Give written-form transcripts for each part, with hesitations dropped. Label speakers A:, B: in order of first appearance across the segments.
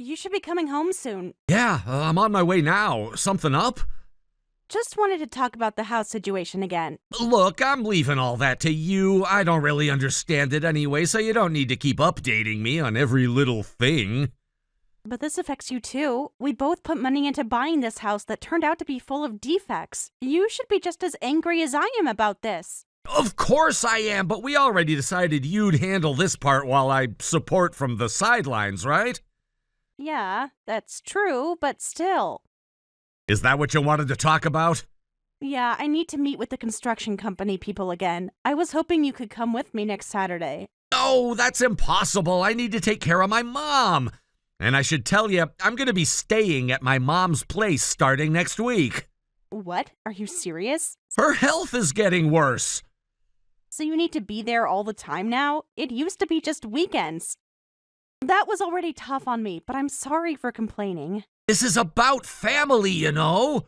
A: You should be coming home soon.
B: Yeah, I'm on my way now. Something up?
A: Just wanted to talk about the house situation again.
B: Look, I'm leaving all that to you. I don't really understand it anyway, so you don't need to keep updating me on every little thing.
A: But this affects you too. We both put money into buying this house that turned out to be full of defects. You should be just as angry as I am about this.
B: Of course I am, but we already decided you'd handle this part while I support from the sidelines, right?
A: Yeah, that's true, but still.
B: Is that what you wanted to talk about?
A: Yeah, I need to meet with the construction company people again. I was hoping you could come with me next Saturday.
B: No, that's impossible. I need to take care of my mom. And I should tell you, I'm going to be staying at my mom's place starting next week.
A: What? Are you serious?
B: Her health is getting worse.
A: So you need to be there all the time now? It used to be just weekends. That was already tough on me, but I'm sorry for complaining.
B: This is about family, you know?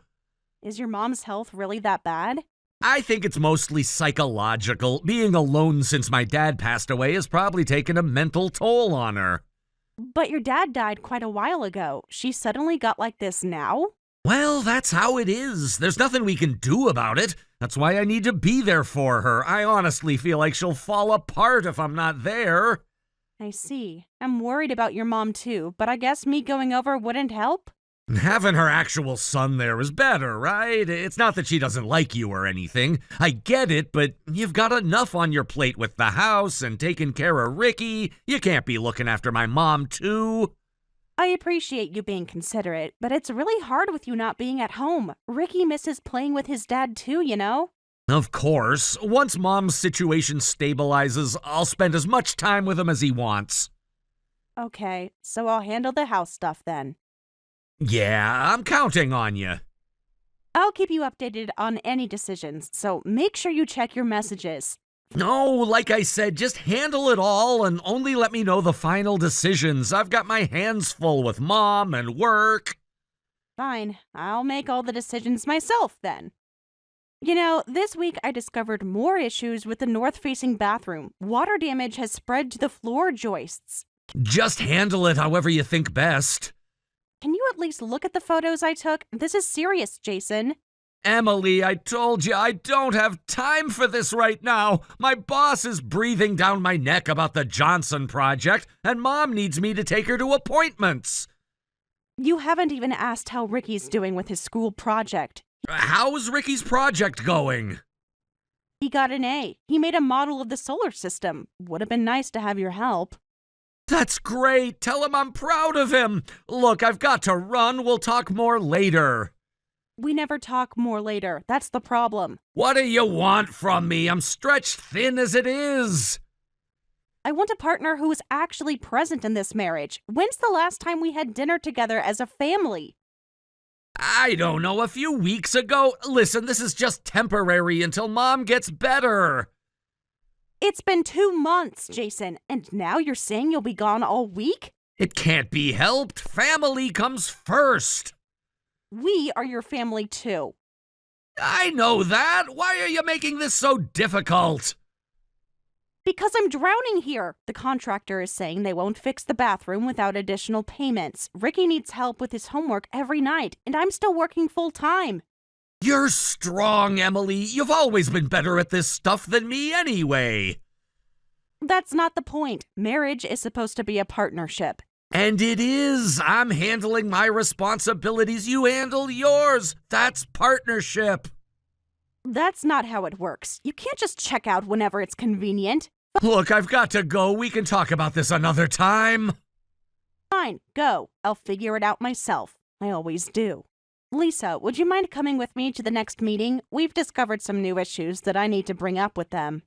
A: Is your mom's health really that bad?
B: I think it's mostly psychological. Being alone since my dad passed away has probably taken a mental toll on her.
A: But your dad died quite a while ago. She suddenly got like this now?
B: Well, that's how it is. There's nothing we can do about it. That's why I need to be there for her. I honestly feel like she'll fall apart if I'm not there.
A: I see. I'm worried about your mom too, but I guess me going over wouldn't help?
B: Having her actual son there is better, right? It's not that she doesn't like you or anything. I get it, but you've got enough on your plate with the house and taking care of Ricky. You can't be looking after my mom too.
A: I appreciate you being considerate, but it's really hard with you not being at home. Ricky misses playing with his dad too, you know?
B: Of course. Once Mom's situation stabilizes, I'll spend as much time with him as he wants.
A: Okay, so I'll handle the house stuff then.
B: Yeah, I'm counting on you.
A: I'll keep you updated on any decisions, so make sure you check your messages.
B: No, like I said, just handle it all and only let me know the final decisions. I've got my hands full with Mom and work.
A: Fine, I'll make all the decisions myself then. You know, this week I discovered more issues with the north-facing bathroom. Water damage has spread to the floor joists.
B: Just handle it however you think best.
A: Can you at least look at the photos I took? This is serious, Jason.
B: Emily, I told you I don't have time for this right now. My boss is breathing down my neck about the Johnson project, and Mom needs me to take her to appointments.
A: You haven't even asked how Ricky's doing with his school project.
B: How's Ricky's project going?
A: He got an A. He made a model of the solar system. Would have been nice to have your help.
B: That's great. Tell him I'm proud of him. Look, I've got to run. We'll talk more later.
A: We never talk more later. That's the problem.
B: What do you want from me? I'm stretched thin as it is.
A: I want a partner who is actually present in this marriage. When's the last time we had dinner together as a family?
B: I don't know, a few weeks ago. Listen, this is just temporary until Mom gets better.
A: It's been 2 months, Jason, and now you're saying you'll be gone all week?
B: It can't be helped. Family comes first.
A: We are your family too.
B: I know that. Why are you making this so difficult?
A: Because I'm drowning here. The contractor is saying they won't fix the bathroom without additional payments. Ricky needs help with his homework every night, and I'm still working full-time.
B: You're strong, Emily. You've always been better at this stuff than me anyway.
A: That's not the point. Marriage is supposed to be a partnership.
B: And it is. I'm handling my responsibilities. You handle yours. That's partnership.
A: That's not how it works. You can't just check out whenever it's convenient.
B: Look, I've got to go. We can talk about this another time.
A: Fine, go. I'll figure it out myself. I always do. Lisa, would you mind coming with me to the next meeting? We've discovered some new issues that I need to bring up with them.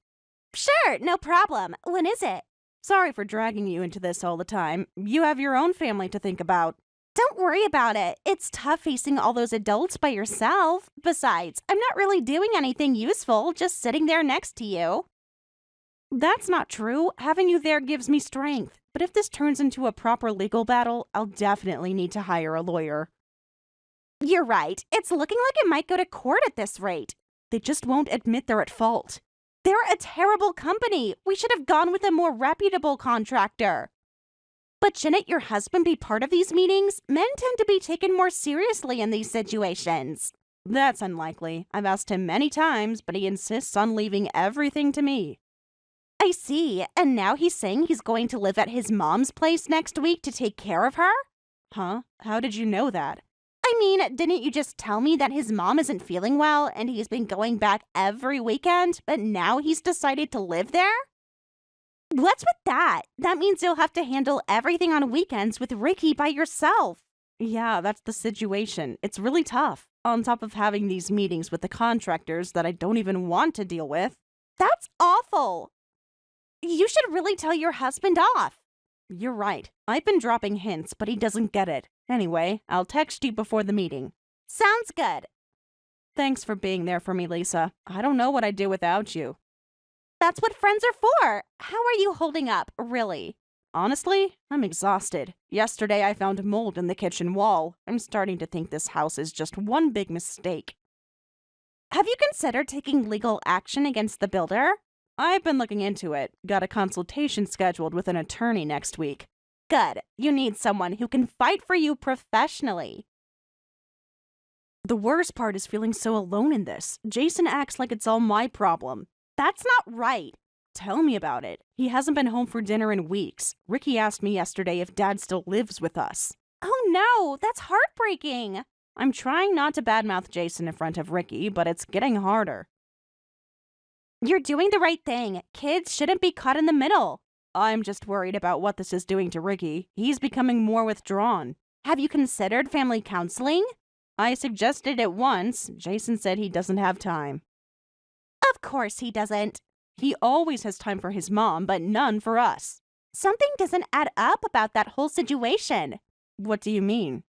A: Sure, no problem. When is it? Sorry for dragging you into this all the time. You have your own family to think about. Don't worry about it. It's tough facing all those adults by yourself. Besides, I'm not really doing anything useful, just sitting there next to you. That's not true. Having you there gives me strength. But if this turns into a proper legal battle, I'll definitely need to hire a lawyer. You're right. It's looking like it might go to court at this rate. They just won't admit they're at fault. They're a terrible company. We should have gone with a more reputable contractor. But shouldn't your husband be part of these meetings? Men tend to be taken more seriously in these situations. That's unlikely. I've asked him many times, but he insists on leaving everything to me. I see, and now he's saying he's going to live at his mom's place next week to take care of her? Huh? How did you know that? I mean, didn't you just tell me that his mom isn't feeling well and he's been going back every weekend, but now he's decided to live there? What's with that? That means you'll have to handle everything on weekends with Ricky by yourself. Yeah, that's the situation. It's really tough, on top of having these meetings with the contractors that I don't even want to deal with. That's awful. You should really tell your husband off. You're right. I've been dropping hints, but he doesn't get it. Anyway, I'll text you before the meeting. Sounds good. Thanks for being there for me, Lisa. I don't know what I'd do without you. That's what friends are for. How are you holding up, really? Honestly, I'm exhausted. Yesterday I found mold in the kitchen wall. I'm starting to think this house is just one big mistake. Have you considered taking legal action against the builder? I've been looking into it. Got a consultation scheduled with an attorney next week. Good. You need someone who can fight for you professionally. The worst part is feeling so alone in this. Jason acts like it's all my problem. That's not right. Tell me about it. He hasn't been home for dinner in weeks. Ricky asked me yesterday if Dad still lives with us. Oh no, that's heartbreaking. I'm trying not to badmouth Jason in front of Ricky, but it's getting harder. You're doing the right thing. Kids shouldn't be caught in the middle. I'm just worried about what this is doing to Ricky. He's becoming more withdrawn. Have you considered family counseling? I suggested it once. Jason said he doesn't have time. Of course he doesn't. He always has time for his mom, but none for us. Something doesn't add up about that whole situation. What do you mean?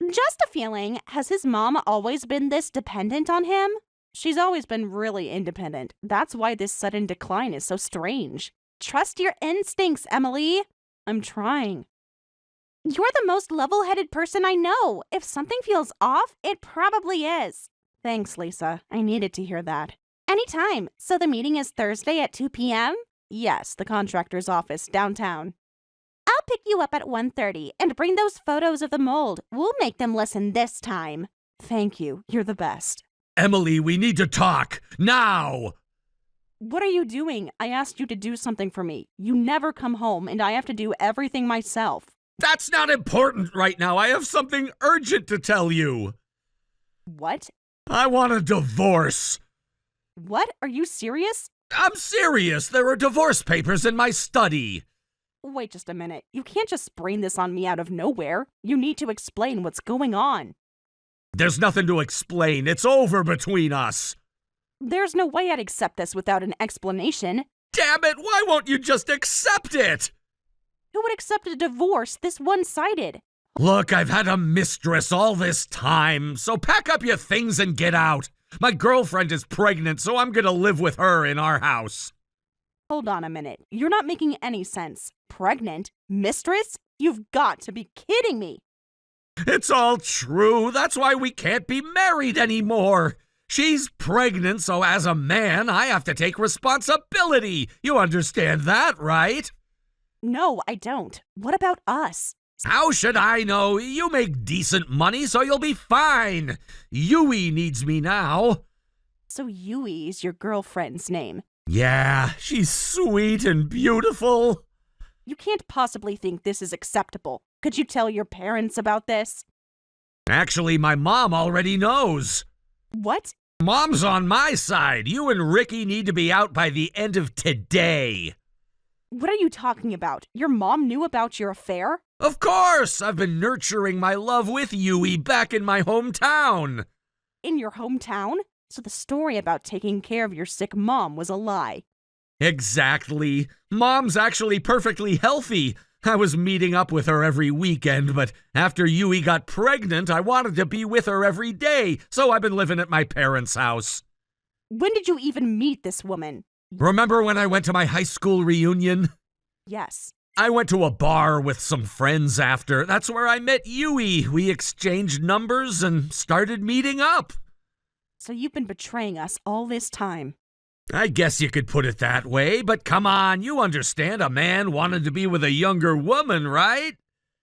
A: Just a feeling. Has his mom always been this dependent on him? She's always been really independent. That's why this sudden decline is so strange. Trust your instincts, Emily. I'm trying. You're the most level-headed person I know. If something feels off, it probably is. Thanks, Lisa. I needed to hear that. Anytime. So the meeting is Thursday at 2 p.m.? Yes, the contractor's office downtown. I'll pick you up at 1:30 and bring those photos of the mold. We'll make them listen this time. Thank you. You're the best.
B: Emily, we need to talk. Now!
A: What are you doing? I asked you to do something for me. You never come home, and I have to do everything myself.
B: That's not important right now. I have something urgent to tell you.
A: What?
B: I want a divorce.
A: What? Are you serious?
B: I'm serious. There are divorce papers in my study.
A: Wait just a minute. You can't just spring this on me out of nowhere. You need to explain what's going on.
B: There's nothing to explain. It's over between us.
A: There's no way I'd accept this without an explanation.
B: Damn it, why won't you just accept it?
A: Who would accept a divorce this one-sided?
B: Look, I've had a mistress all this time, so pack up your things and get out. My girlfriend is pregnant, so I'm gonna live with her in our house.
A: Hold on a minute. You're not making any sense. Pregnant? Mistress? You've got to be kidding me.
B: It's all true. That's why we can't be married anymore. She's pregnant, so as a man, I have to take responsibility. You understand that, right?
A: No, I don't. What about us?
B: How should I know? You make decent money, so you'll be fine. Yui needs me now.
A: So Yui is your girlfriend's name.
B: Yeah, she's sweet and beautiful.
A: You can't possibly think this is acceptable. Could you tell your parents about this?
B: Actually, my mom already knows.
A: What?
B: Mom's on my side. You and Ricky need to be out by the end of today.
A: What are you talking about? Your mom knew about your affair?
B: Of course! I've been nurturing my love with Yui back in my hometown.
A: In your hometown? So the story about taking care of your sick mom was a lie.
B: Exactly. Mom's actually perfectly healthy. I was meeting up with her every weekend, but after Yui got pregnant, I wanted to be with her every day, so I've been living at my parents' house.
A: When did you even meet this woman?
B: Remember when I went to my high school reunion?
A: Yes.
B: I went to a bar with some friends after. That's where I met Yui. We exchanged numbers and started meeting up.
A: So you've been betraying us all this time.
B: I guess you could put it that way, but come on, you understand a man wanted to be with a younger woman, right?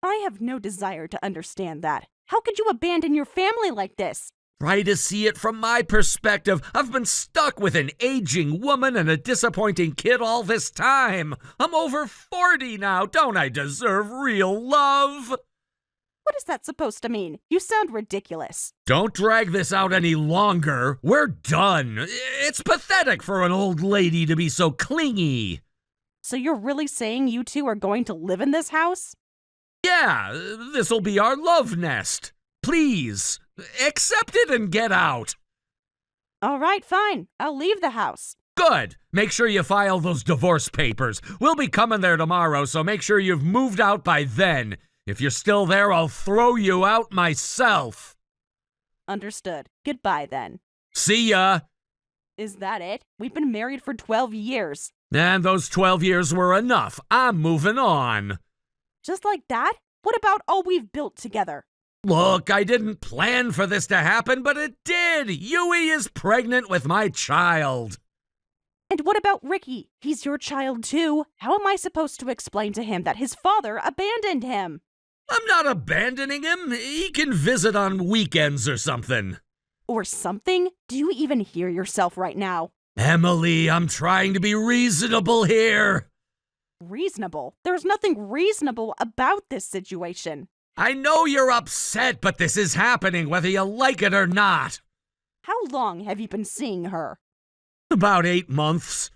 A: I have no desire to understand that. How could you abandon your family like this?
B: Try to see it from my perspective. I've been stuck with an aging woman and a disappointing kid all this time. I'm over 40 now. Don't I deserve real love?
A: What is that supposed to mean? You sound ridiculous.
B: Don't drag this out any longer. We're done. It's pathetic for an old lady to be so clingy.
A: So you're really saying you two are going to live in this house?
B: Yeah, this'll be our love nest. Please, accept it and get out.
A: All right, fine. I'll leave the house.
B: Good. Make sure you file those divorce papers. We'll be coming there tomorrow, so make sure you've moved out by then. If you're still there, I'll throw you out myself.
A: Understood. Goodbye, then.
B: See ya.
A: Is that it? We've been married for 12 years.
B: And those 12 years were enough. I'm moving on.
A: Just like that? What about all we've built together?
B: Look, I didn't plan for this to happen, but it did. Yui is pregnant with my child.
A: And what about Ricky? He's your child too. How am I supposed to explain to him that his father abandoned him?
B: I'm not abandoning him. He can visit on weekends or something.
A: Or something? Do you even hear yourself right now?
B: Emily, I'm trying to be reasonable here.
A: Reasonable? There's nothing reasonable about this situation.
B: I know you're upset, but this is happening whether you like it or not.
A: How long have you been seeing her?
B: About 8 months.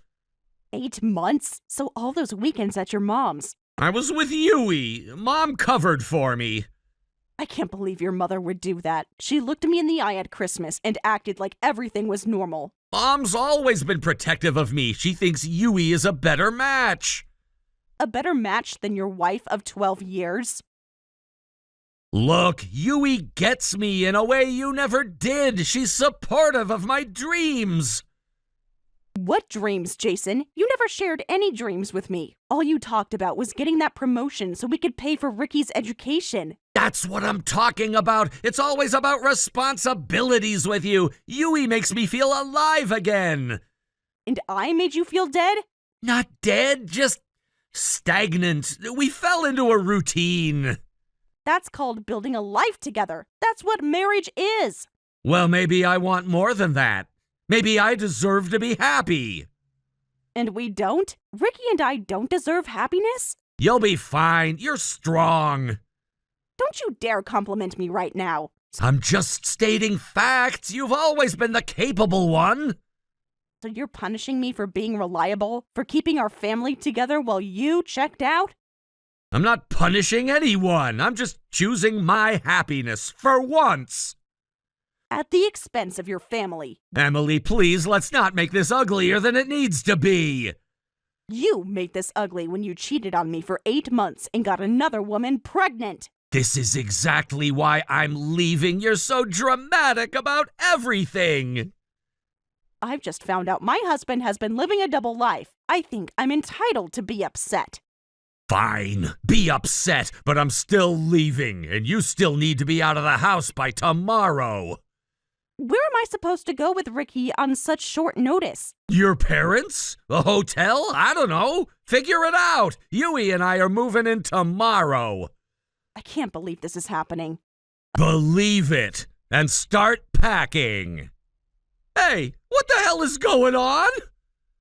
A: 8 months? So all those weekends at your mom's.
B: I was with Yui. Mom covered for me.
A: I can't believe your mother would do that. She looked me in the eye at Christmas and acted like everything was normal.
B: Mom's always been protective of me. She thinks Yui is a better match.
A: A better match than your wife of 12 years?
B: Look, Yui gets me in a way you never did. She's supportive of my dreams.
A: What dreams, Jason? You never shared any dreams with me. All you talked about was getting that promotion so we could pay for Ricky's education.
B: That's what I'm talking about. It's always about responsibilities with you. Yui makes me feel alive again.
A: And I made you feel dead?
B: Not dead, just stagnant. We fell into a routine.
A: That's called building a life together. That's what marriage is.
B: Well, maybe I want more than that. Maybe I deserve to be happy.
A: And we don't? Ricky and I don't deserve happiness?
B: You'll be fine. You're strong.
A: Don't you dare compliment me right now.
B: I'm just stating facts. You've always been the capable one.
A: So you're punishing me for being reliable? For keeping our family together while you checked out?
B: I'm not punishing anyone. I'm just choosing my happiness for once.
A: At the expense of your family.
B: Emily, please, let's not make this uglier than it needs to be.
A: You made this ugly when you cheated on me for 8 months and got another woman pregnant.
B: This is exactly why I'm leaving. You're so dramatic about everything.
A: I've just found out my husband has been living a double life. I think I'm entitled to be upset.
B: Fine, be upset, but I'm still leaving, and you still need to be out of the house by tomorrow.
A: Where am I supposed to go with Ricky on such short notice?
B: Your parents? A hotel? I don't know. Figure it out. Yui and I are moving in tomorrow.
A: I can't believe this is happening.
B: Believe it, and start packing. Hey, what the hell is going on?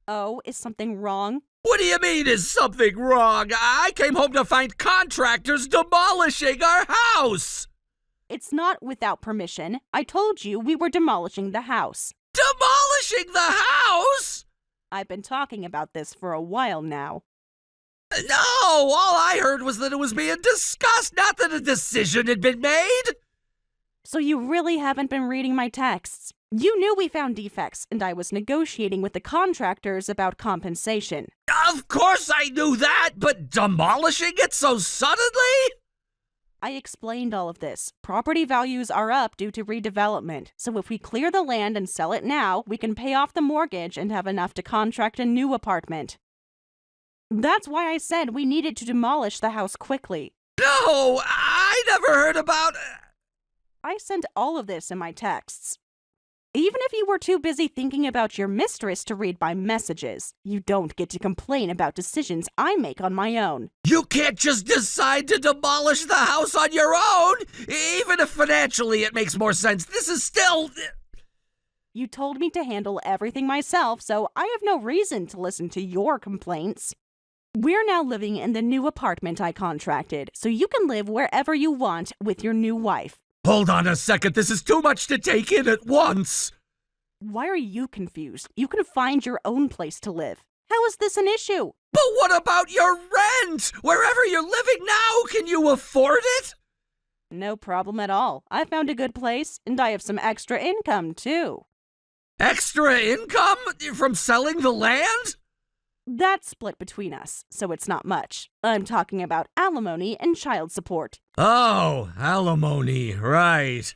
A: Oh, is something wrong?
B: What do you mean, is something wrong? I came home to find contractors demolishing our house.
A: It's not without permission. I told you we were demolishing the house.
B: Demolishing the house?
A: I've been talking about this for a while now.
B: No, all I heard was that it was being discussed, not that a decision had been made.
A: So you really haven't been reading my texts. You knew we found defects, and I was negotiating with the contractors about compensation.
B: Of course I knew that, but demolishing it so suddenly?
A: I explained all of this. Property values are up due to redevelopment, so if we clear the land and sell it now, we can pay off the mortgage and have enough to contract a new apartment. That's why I said we needed to demolish the house quickly.
B: No, I never heard about...
A: I sent all of this in my texts. Even if you were too busy thinking about your mistress to read my messages, you don't get to complain about decisions I make on my own.
B: You can't just decide to demolish the house on your own! Even if financially it makes more sense, this is still...
A: You told me to handle everything myself, so I have no reason to listen to your complaints. We're now living in the new apartment I contracted, so you can live wherever you want with your new wife.
B: Hold on a second, this is too much to take in at once!
A: Why are you confused? You can find your own place to live. How is this an issue?
B: But what about your rent? Wherever you're living now, can you afford it?
A: No problem at all. I found a good place, and I have some extra income, too.
B: Extra income? From selling the land?
A: That's split between us, so it's not much. I'm talking about alimony and child support.
B: Oh, alimony, right.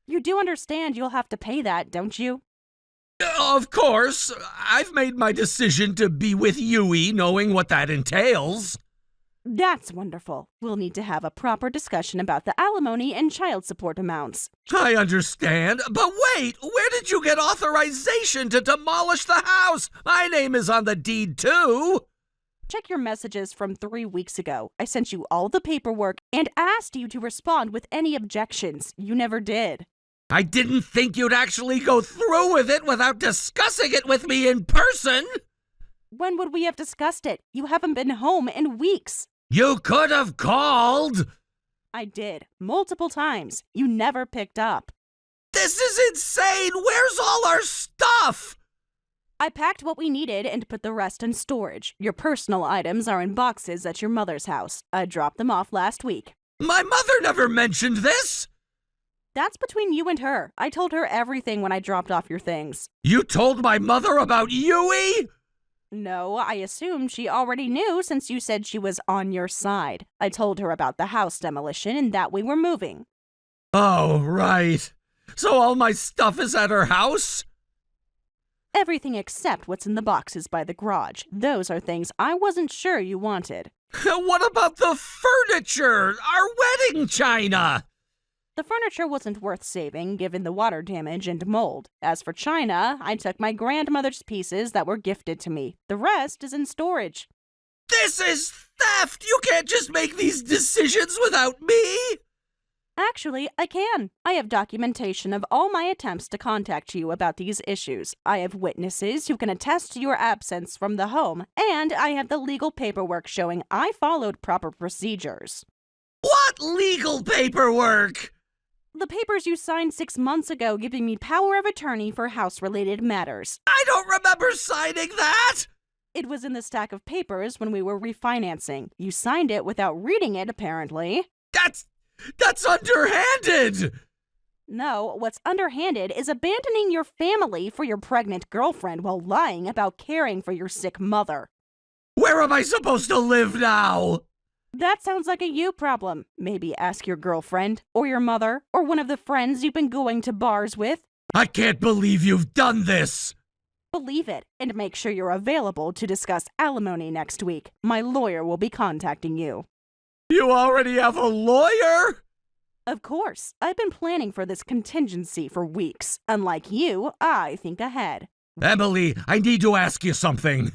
A: You do understand you'll have to pay that, don't you?
B: Of course. I've made my decision to be with Yui, knowing what that entails.
A: That's wonderful. We'll need to have a proper discussion about the alimony and child support amounts.
B: I understand, but wait, where did you get authorization to demolish the house? My name is on the deed too.
A: Check your messages from 3 weeks ago. I sent you all the paperwork and asked you to respond with any objections. You never did.
B: I didn't think you'd actually go through with it without discussing it with me in person.
A: When would we have discussed it? You haven't been home in weeks.
B: You could have called.
A: I did, multiple times. You never picked up.
B: This is insane! Where's all our stuff?
A: I packed what we needed and put the rest in storage. Your personal items are in boxes at your mother's house. I dropped them off last week.
B: My mother never mentioned this!
A: That's between you and her. I told her everything when I dropped off your things.
B: You told my mother about Yui?
A: No, I assumed she already knew since you said she was on your side. I told her about the house demolition and that we were moving.
B: Oh, right. So all my stuff is at her house?
A: Everything except what's in the boxes by the garage. Those are things I wasn't sure you wanted.
B: What about the furniture? Our wedding china?
A: The furniture wasn't worth saving, given the water damage and mold. As for china, I took my grandmother's pieces that were gifted to me. The rest is in storage.
B: This is theft! You can't just make these decisions without me!
A: Actually, I can. I have documentation of all my attempts to contact you about these issues. I have witnesses who can attest to your absence from the home, and I have the legal paperwork showing I followed proper procedures.
B: What legal paperwork?
A: The papers you signed 6 months ago giving me power of attorney for house-related matters.
B: I don't remember signing that!
A: It was in the stack of papers when we were refinancing. You signed it without reading it, apparently.
B: That's underhanded!
A: No, what's underhanded is abandoning your family for your pregnant girlfriend while lying about caring for your sick mother.
B: Where am I supposed to live now?
A: That sounds like a you problem. Maybe ask your girlfriend, or your mother, or one of the friends you've been going to bars with.
B: I can't believe you've done this!
A: Believe it, and make sure you're available to discuss alimony next week. My lawyer will be contacting you.
B: You already have a lawyer?
A: Of course. I've been planning for this contingency for weeks. Unlike you, I think ahead.
B: Emily, I need to ask you something.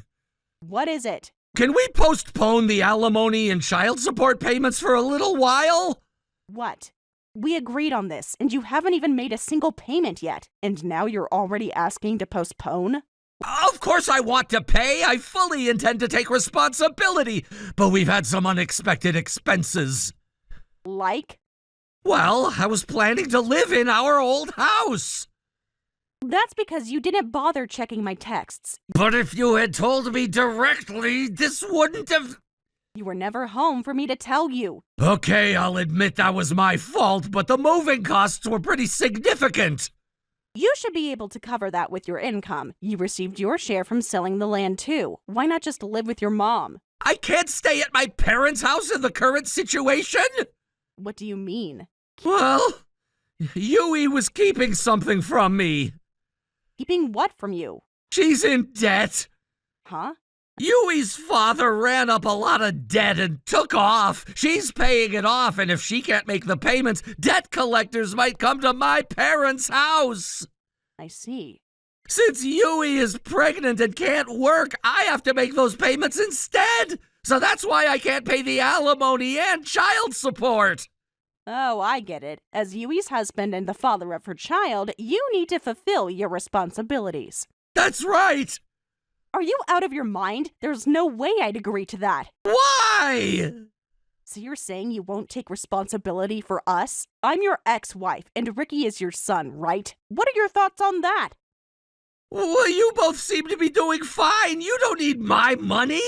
A: What is it?
B: Can we postpone the alimony and child support payments for a little while?
A: What? We agreed on this, and you haven't even made a single payment yet. And now you're already asking to postpone?
B: Of course I want to pay. I fully intend to take responsibility. But we've had some unexpected expenses.
A: Like?
B: Well, I was planning to live in our old house.
A: That's because you didn't bother checking my texts.
B: But if you had told me directly, this wouldn't have...
A: You were never home for me to tell you.
B: Okay, I'll admit that was my fault, but the moving costs were pretty significant.
A: You should be able to cover that with your income. You received your share from selling the land too. Why not just live with your mom?
B: I can't stay at my parents' house in the current situation.
A: What do you mean?
B: Well, Yui was keeping something from me.
A: Keeping what from you?
B: She's in debt.
A: Huh?
B: Yui's father ran up a lot of debt and took off. She's paying it off, and if she can't make the payments, debt collectors might come to my parents' house.
A: I see.
B: Since Yui is pregnant and can't work, I have to make those payments instead. So that's why I can't pay the alimony and child support.
A: Oh, I get it. As Yui's husband and the father of her child, you need to fulfill your responsibilities.
B: That's right.
A: Are you out of your mind? There's no way I'd agree to that.
B: Why?
A: So you're saying you won't take responsibility for us? I'm your ex-wife, and Ricky is your son, right? What are your thoughts on that?
B: Well, you both seem to be doing fine. You don't need my money.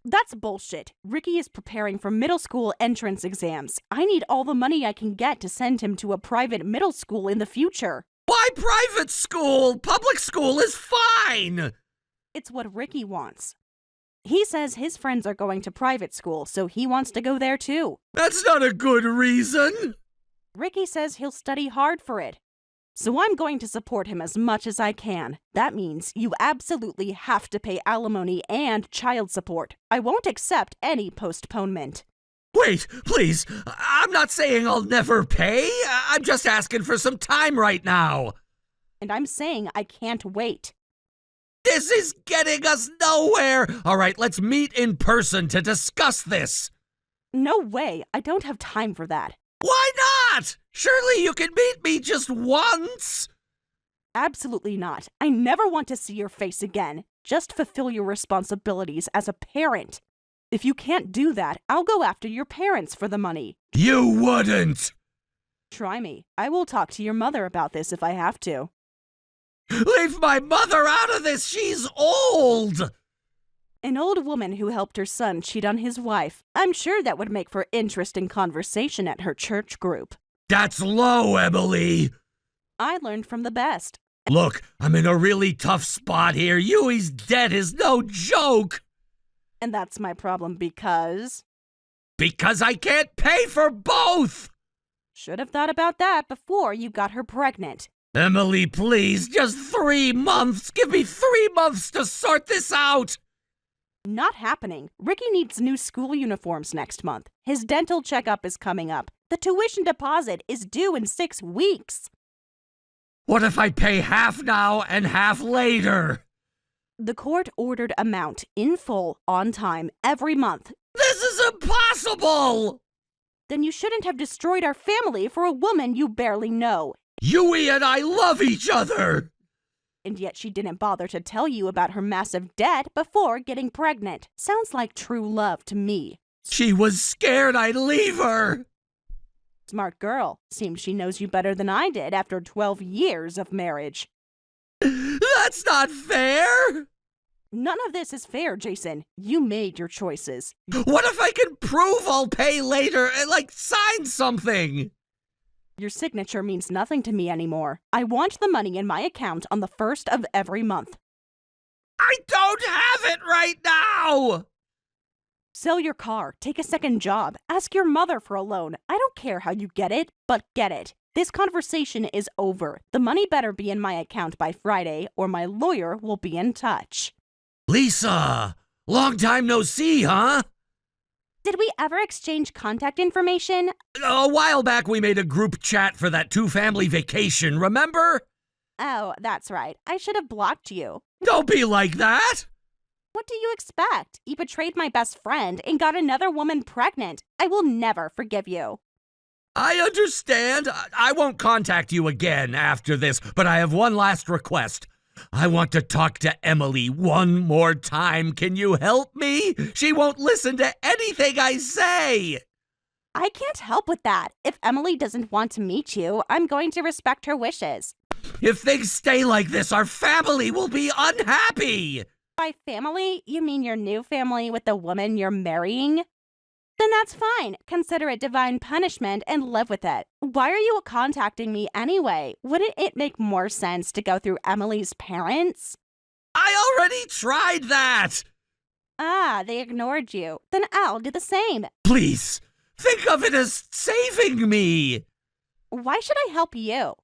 A: That's bullshit. Ricky is preparing for middle school entrance exams. I need all the money I can get to send him to a private middle school in the future.
B: Why private school? Public school is fine.
A: It's what Ricky wants. He says his friends are going to private school, so he wants to go there too.
B: That's not a good reason.
A: Ricky says he'll study hard for it. So I'm going to support him as much as I can. That means you absolutely have to pay alimony and child support. I won't accept any postponement.
B: Wait, please. I'm not saying I'll never pay. I'm just asking for some time right now.
A: And I'm saying I can't wait.
B: This is getting us nowhere. All right, let's meet in person to discuss this.
A: No way. I don't have time for that.
B: Why not? Surely you can meet me just once.
A: Absolutely not. I never want to see your face again. Just fulfill your responsibilities as a parent. If you can't do that, I'll go after your parents for the money.
B: You wouldn't.
A: Try me. I will talk to your mother about this if I have to.
B: Leave my mother out of this. She's old.
A: An old woman who helped her son cheat on his wife. I'm sure that would make for interesting conversation at her church group.
B: That's low, Emily.
A: I learned from the best.
B: Look, I'm in a really tough spot here. Yui's debt is no joke.
A: And that's my problem because
B: I can't pay for both.
A: should have thought about that before you got her pregnant.
B: Emily, please, just 3 months. Give me 3 months to sort this out.
A: Not happening. Ricky needs new school uniforms next month. His dental checkup is coming up. The tuition deposit is due in 6 weeks.
B: What if I pay half now and half later?
A: The court-ordered amount in full, on time, every month.
B: This is impossible!
A: Then you shouldn't have destroyed our family for a woman you barely know.
B: Yui and I love each other!
A: And yet she didn't bother to tell you about her massive debt before getting pregnant. Sounds like true love to me.
B: She was scared I'd leave her!
A: Smart girl. Seems she knows you better than I did after 12 years of marriage.
B: That's not fair!
A: None of this is fair, Jason. You made your choices.
B: What if I can prove I'll pay later and, sign something?
A: Your signature means nothing to me anymore. I want the money in my account on the 1st of every month.
B: I don't have it right now!
A: Sell your car, take a second job, ask your mother for a loan. I don't care how you get it, but get it. This conversation is over. The money better be in my account by Friday, or my lawyer will be in touch.
B: Lisa! Long time no see, huh?
A: Did we ever exchange contact information?
B: A while back we made a group chat for that 2-family vacation, remember?
A: Oh, that's right. I should have blocked you.
B: Don't be like that!
A: What do you expect? You betrayed my best friend and got another woman pregnant. I will never forgive you.
B: I understand. I won't contact you again after this, but I have one last request. I want to talk to Emily one more time. Can you help me? She won't listen to anything I say.
A: I can't help with that. If Emily doesn't want to meet you, I'm going to respect her wishes.
B: If things stay like this, our family will be unhappy.
A: By family, you mean your new family with the woman you're marrying? Then that's fine. Consider it divine punishment and live with it. Why are you contacting me anyway? Wouldn't it make more sense to go through Emily's parents?
B: I already tried that.
A: Ah, they ignored you. Then I'll do the same.
B: Please, think of it as saving me.
A: Why should I help you?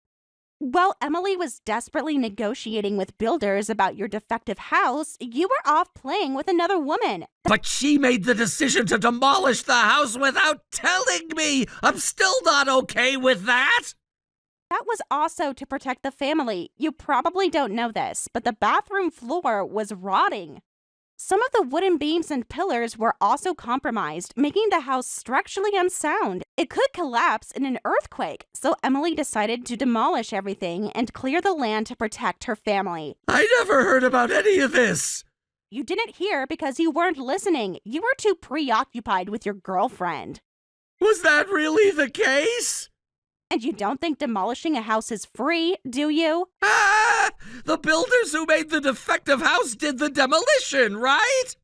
A: While Emily was desperately negotiating with builders about your defective house, you were off playing with another woman.
B: But she made the decision to demolish the house without telling me. I'm still not okay with that.
A: That was also to protect the family. You probably don't know this, but the bathroom floor was rotting. Some of the wooden beams and pillars were also compromised, making the house structurally unsound. It could collapse in an earthquake, so Emily decided to demolish everything and clear the land to protect her family.
B: I never heard about any of this!
A: You didn't hear because you weren't listening. You were too preoccupied with your girlfriend.
B: Was that really the case?
A: And you don't think demolishing a house is free, do you?
B: Ah! The builders who made the defective house did the demolition, right?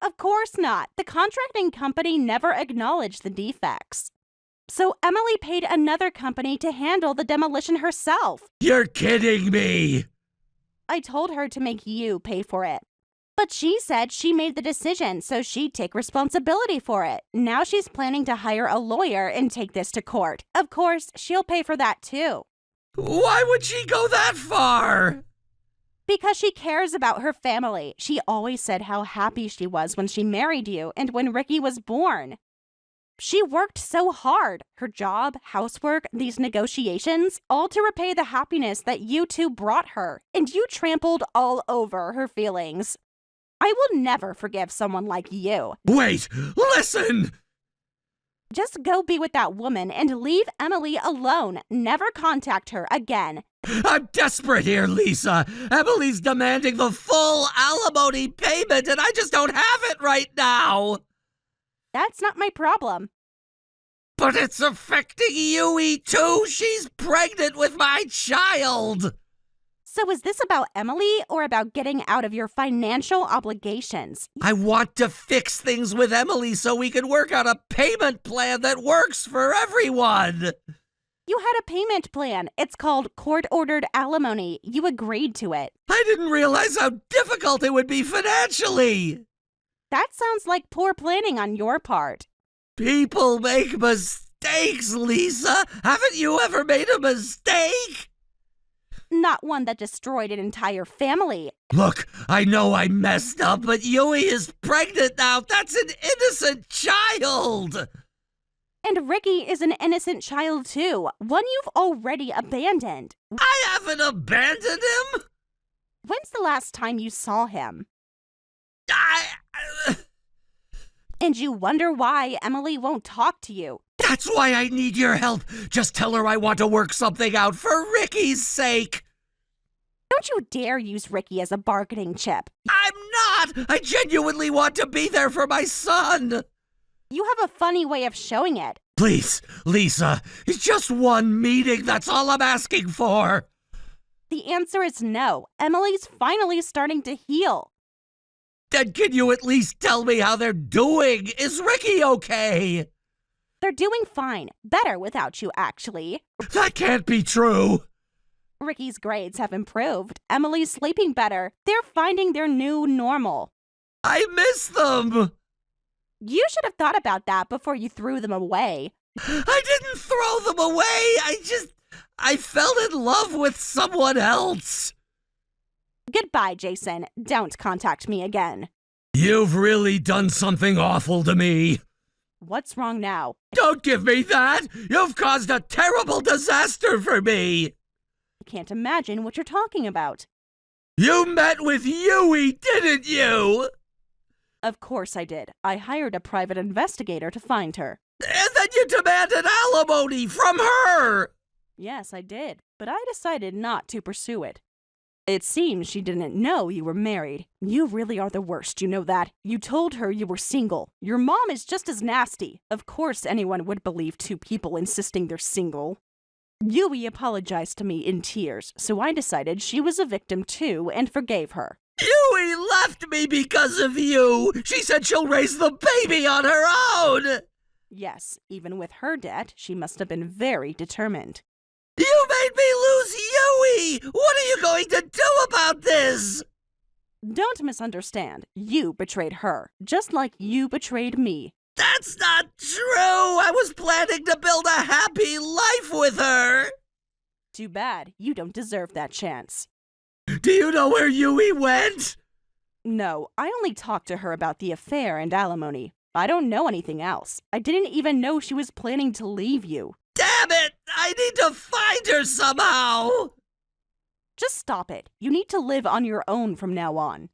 A: Of course not. The contracting company never acknowledged the defects. So Emily paid another company to handle the demolition herself.
B: You're kidding me!
A: I told her to make you pay for it. But she said she made the decision, so she'd take responsibility for it. Now she's planning to hire a lawyer and take this to court. Of course, she'll pay for that too.
B: Why would she go that far?
A: Because she cares about her family. She always said how happy she was when she married you and when Ricky was born. She worked so hard. Her job, housework, these negotiations, all to repay the happiness that you two brought her. And you trampled all over her feelings. I will never forgive someone like you.
B: Wait, listen!
A: Just go be with that woman and leave Emily alone. Never contact her again.
B: I'm desperate here, Lisa. Emily's demanding the full alimony payment, and I just don't have it right now.
A: That's not my problem.
B: But it's affecting Yui, too. She's pregnant with my child.
A: So is this about Emily or about getting out of your financial obligations?
B: I want to fix things with Emily so we can work out a payment plan that works for everyone.
A: You had a payment plan. It's called court-ordered alimony. You agreed to it.
B: I didn't realize how difficult it would be financially.
A: That sounds like poor planning on your part.
B: People make mistakes, Lisa. Haven't you ever made a mistake?
A: Not one that destroyed an entire family.
B: Look, I know I messed up, but Yui is pregnant now. That's an innocent child.
A: And Ricky is an innocent child too, one you've already abandoned.
B: I haven't abandoned him.
A: When's the last time you saw him?
B: I
A: And you wonder why Emily won't talk to you.
B: That's why I need your help. Just tell her I want to work something out for Ricky's sake.
A: Don't you dare use Ricky as a bargaining chip.
B: I'm not. I genuinely want to be there for my son.
A: You have a funny way of showing it.
B: Please, Lisa, it's just one meeting. That's all I'm asking for.
A: The answer is no. Emily's finally starting to heal.
B: Then can you at least tell me how they're doing? Is Ricky okay?
A: They're doing fine. Better without you, actually.
B: That can't be true.
A: Ricky's grades have improved. Emily's sleeping better. They're finding their new normal.
B: I miss them.
A: You should have thought about that before you threw them away.
B: I didn't throw them away. I fell in love with someone else.
A: Goodbye, Jason. Don't contact me again.
B: You've really done something awful to me.
A: What's wrong now?
B: Don't give me that! You've caused a terrible disaster for me!
A: I can't imagine what you're talking about.
B: You met with Yui, didn't you?
A: Of course I did. I hired a private investigator to find her.
B: And then you demanded alimony from her!
A: Yes, I did, but I decided not to pursue it. It seems she didn't know you were married. You really are the worst, you know that. You told her you were single. Your mom is just as nasty. Of course anyone would believe two people insisting they're single. Yui apologized to me in tears, so I decided she was a victim too and forgave her.
B: Yui left me because of you! She said she'll raise the baby on her own!
A: Yes, even with her debt, she must have been very determined.
B: You made me lose Yui! What are you going to do about this?
A: Don't misunderstand. You betrayed her, just like you betrayed me.
B: That's not true! I was planning to build a happy life with her!
A: Too bad. You don't deserve that chance.
B: Do you know where Yui went?
A: No, I only talked to her about the affair and alimony. I don't know anything else. I didn't even know she was planning to leave you.
B: Damn it! I need to find her somehow!
A: Just stop it. You need to live on your own from now on.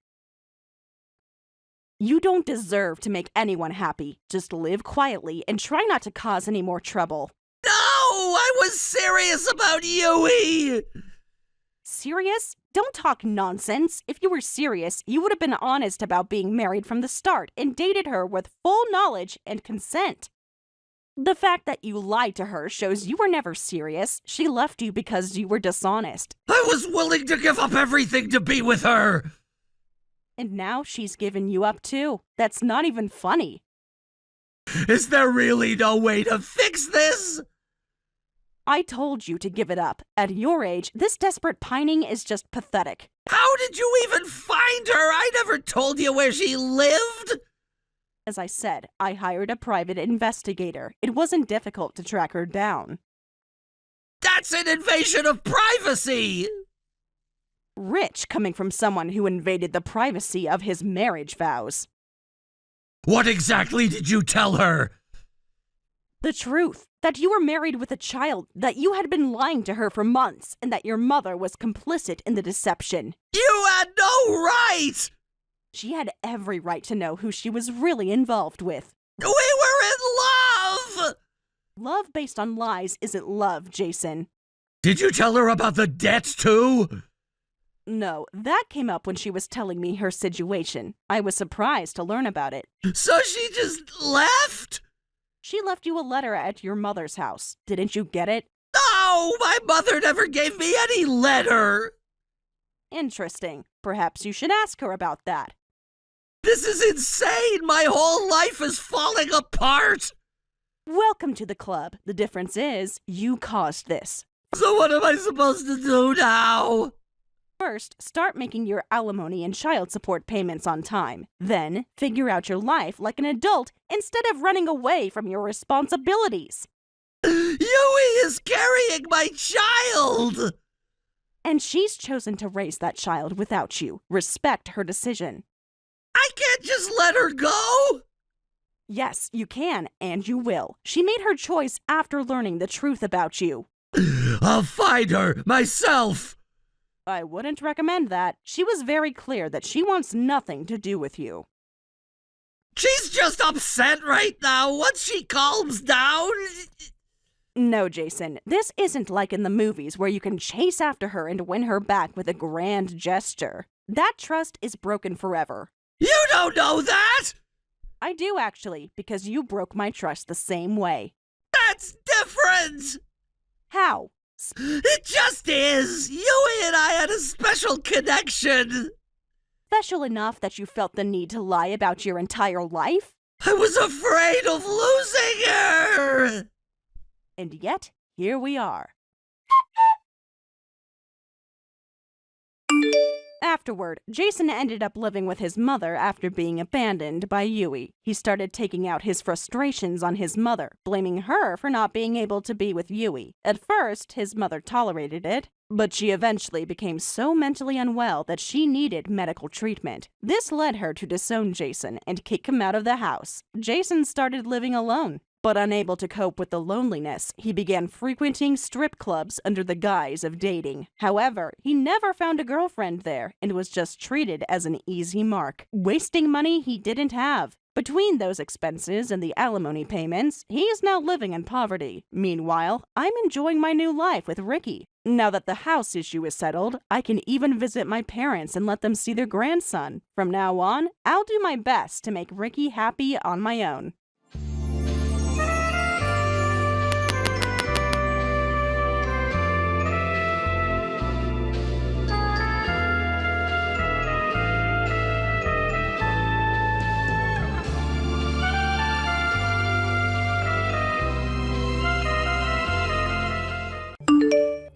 A: You don't deserve to make anyone happy. Just live quietly and try not to cause any more trouble.
B: No! I was serious about Yui!
A: Serious? Don't talk nonsense. If you were serious, you would have been honest about being married from the start and dated her with full knowledge and consent. The fact that you lied to her shows you were never serious. She left you because you were dishonest.
B: I was willing to give up everything to be with her!
A: And now she's given you up too. That's not even funny.
B: Is there really no way to fix this?
A: I told you to give it up. At your age, this desperate pining is just pathetic.
B: How did you even find her? I never told you where she lived!
A: As I said, I hired a private investigator. It wasn't difficult to track her down.
B: That's an invasion of privacy!
A: Rich coming from someone who invaded the privacy of his marriage vows.
B: What exactly did you tell her?
A: The truth. That you were married with a child, that you had been lying to her for months, and that your mother was complicit in the deception.
B: You had no right!
A: She had every right to know who she was really involved with.
B: We were in love!
A: Love based on lies isn't love, Jason.
B: Did you tell her about the debt, too?
A: No, that came up when she was telling me her situation. I was surprised to learn about it.
B: So she just left?
A: She left you a letter at your mother's house. Didn't you get it?
B: No, my mother never gave me any letter.
A: Interesting. Perhaps you should ask her about that.
B: This is insane. My whole life is falling apart.
A: Welcome to the club. The difference is, you caused this.
B: So what am I supposed to do now?
A: First, start making your alimony and child support payments on time. Then, figure out your life like an adult instead of running away from your responsibilities.
B: Yui is carrying my child!
A: And she's chosen to raise that child without you. Respect her decision.
B: I can't just let her go!
A: Yes, you can, and you will. She made her choice after learning the truth about you.
B: I'll find her myself!
A: I wouldn't recommend that. She was very clear that she wants nothing to do with you.
B: She's just upset right now. Once she calms down...
A: No, Jason, this isn't like in the movies where you can chase after her and win her back with a grand gesture. That trust is broken forever.
B: You don't know that!
A: I do, actually, because you broke my trust the same way.
B: That's different!
A: How?
B: It just is! Yui and I had a special connection!
A: Special enough that you felt the need to lie about your entire life?
B: I was afraid of losing her!
A: And yet, here we are. Afterward, Jason ended up living with his mother after being abandoned by Yui. He started taking out his frustrations on his mother, blaming her for not being able to be with Yui. At first, his mother tolerated it, but she eventually became so mentally unwell that she needed medical treatment. This led her to disown Jason and kick him out of the house. Jason started living alone. But unable to cope with the loneliness, he began frequenting strip clubs under the guise of dating. However, he never found a girlfriend there and was just treated as an easy mark, wasting money he didn't have. Between those expenses and the alimony payments, he is now living in poverty. Meanwhile, I'm enjoying my new life with Ricky. Now that the house issue is settled, I can even visit my parents and let them see their grandson. From now on, I'll do my best to make Ricky happy on my own.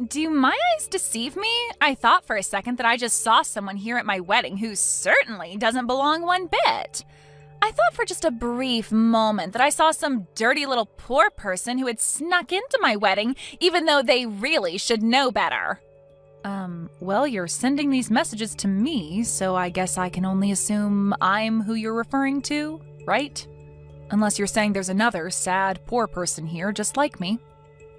C: Do my eyes deceive me? I thought for a second that I just saw someone here at my wedding who certainly doesn't belong one bit. I thought for just a brief moment that I saw some dirty little poor person who had snuck into my wedding, even though they really should know better. Well, you're sending these messages to me, so I guess I can only assume I'm who you're referring to, right? Unless you're saying there's another sad, poor person here just like me.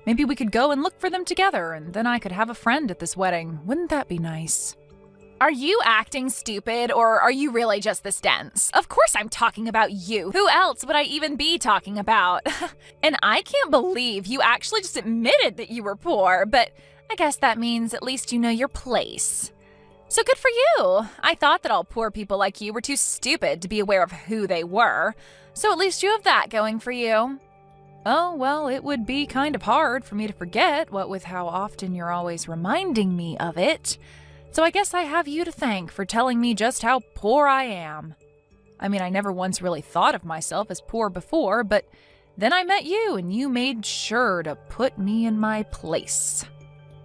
C: Maybe we could go and look for them together, and then I could have a friend at this wedding. Wouldn't that be nice? Are you acting stupid, or are you really just this dense? Of course I'm talking about you. Who else would I even be talking about? And I can't believe you actually just admitted that you were poor, but I guess that means at least you know your place. So good for you. I thought that all poor people like you were too stupid to be aware of who they were. So at least you have that going for you. Oh, well, it would be kind of hard for me to forget, what with how often you're always reminding me of it. So I guess I have you to thank for telling me just how poor I am. I mean, I never once really thought of myself as poor before, but then I met you and you made sure to put me in my place.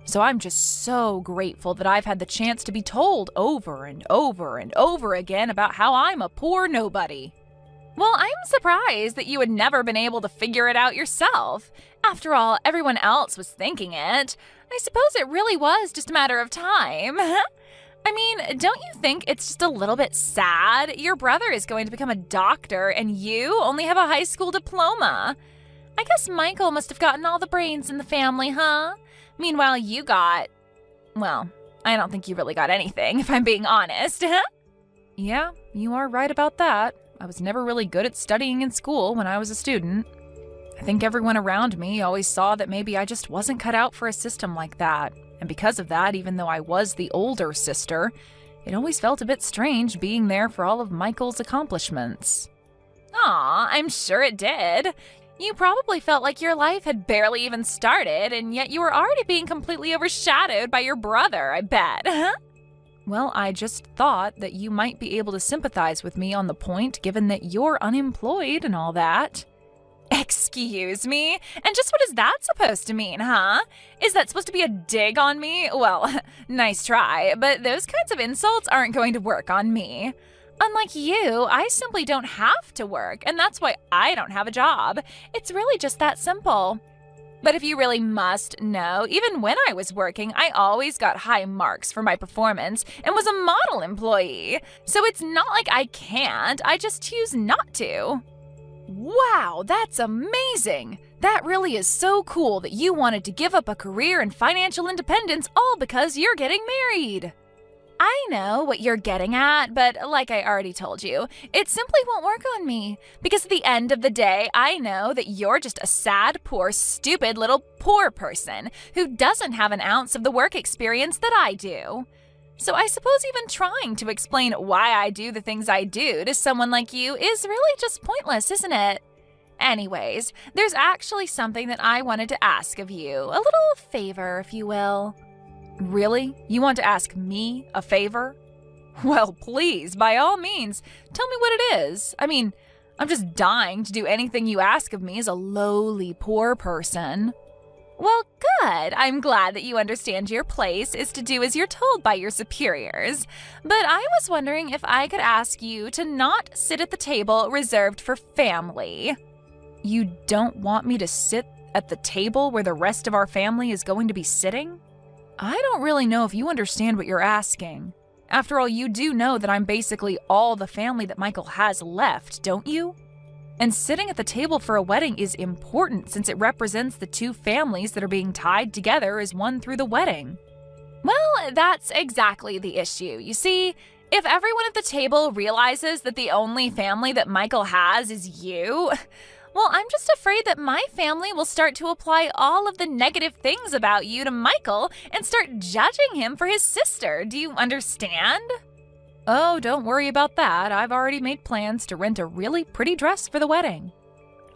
C: So I'm just so grateful that I've had the chance to be told over and over and over again about how I'm a poor nobody. Well, I'm surprised that you had never been able to figure it out yourself. After all, everyone else was thinking it. I suppose it really was just a matter of time. I mean, don't you think it's just a little bit sad? Your brother is going to become a doctor and you only have a high school diploma. I guess Michael must have gotten all the brains in the family, huh? Meanwhile, you got... Well, I don't think you really got anything, if I'm being honest. Yeah, you are right about that. I was never really good at studying in school when I was a student. I think everyone around me always saw that maybe I just wasn't cut out for a system like that. And because of that, even though I was the older sister, it always felt a bit strange being there for all of Michael's accomplishments. Aw, I'm sure it did. You probably felt like your life had barely even started, and yet you were already being completely overshadowed by your brother, I bet. Well, I just thought that you might be able to sympathize with me on the point, given that you're unemployed and all that. Excuse me? And just what is that supposed to mean, huh? Is that supposed to be a dig on me? Well, nice try, but those kinds of insults aren't going to work on me. Unlike you, I simply don't have to work, and that's why I don't have a job. It's really just that simple. But if you really must know, even when I was working, I always got high marks for my performance and was a model employee. So it's not like I can't, I just choose not to. Wow, that's amazing! That really is so cool that you wanted to give up a career and financial independence all because you're getting married. I know what you're getting at, but like I already told you, it simply won't work on me. Because at the end of the day, I know that you're just a sad, poor, stupid little poor person who doesn't have an ounce of the work experience that I do. So I suppose even trying to explain why I do the things I do to someone like you is really just pointless, isn't it? Anyways, there's actually something that I wanted to ask of you, a little favor, if you will. Really? You want to ask me a favor? Well, please, by all means, tell me what it is. I mean, I'm just dying to do anything you ask of me as a lowly poor person. Well, good. I'm glad that you understand your place is to do as you're told by your superiors. But I was wondering if I could ask you to not sit at the table reserved for family. You don't want me to sit at the table where the rest of our family is going to be sitting? I don't really know if you understand what you're asking. After all, you do know that I'm basically all the family that Michael has left, don't you? And sitting at the table for a wedding is important since it represents the two families that are being tied together as one through the wedding. Well, that's exactly the issue. You see, if everyone at the table realizes that the only family that Michael has is you, well, I'm just afraid that my family will start to apply all of the negative things about you to Michael and start judging him for his sister. Do you understand? Oh, don't worry about that. I've already made plans to rent a really pretty dress for the wedding.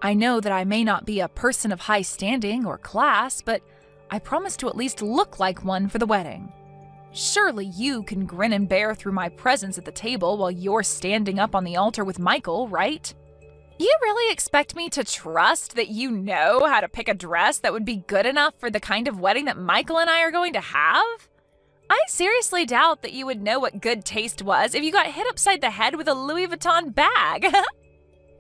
C: I know that I may not be a person of high standing or class, but I promise to at least look like one for the wedding. Surely you can grin and bear through my presence at the table while you're standing up on the altar with Michael, right? You really expect me to trust that you know how to pick a dress that would be good enough for the kind of wedding that Michael and I are going to have? I seriously doubt that you would know what good taste was if you got hit upside the head with a Louis Vuitton bag.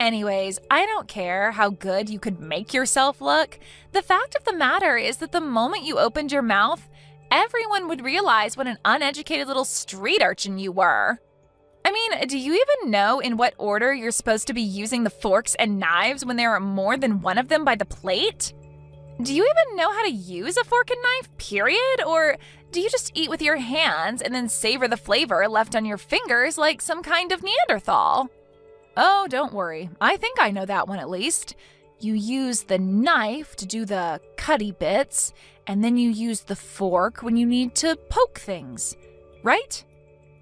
C: Anyways, I don't care how good you could make yourself look. The fact of the matter is that the moment you opened your mouth, everyone would realize what an uneducated little street urchin you were. I mean, do you even know in what order you're supposed to be using the forks and knives when there are more than one of them by the plate? Do you even know how to use a fork and knife, period? Or do you just eat with your hands and then savor the flavor left on your fingers like some kind of Neanderthal? Oh, don't worry. I think I know that one at least. You use the knife to do the cutty bits, and then you use the fork when you need to poke things, right?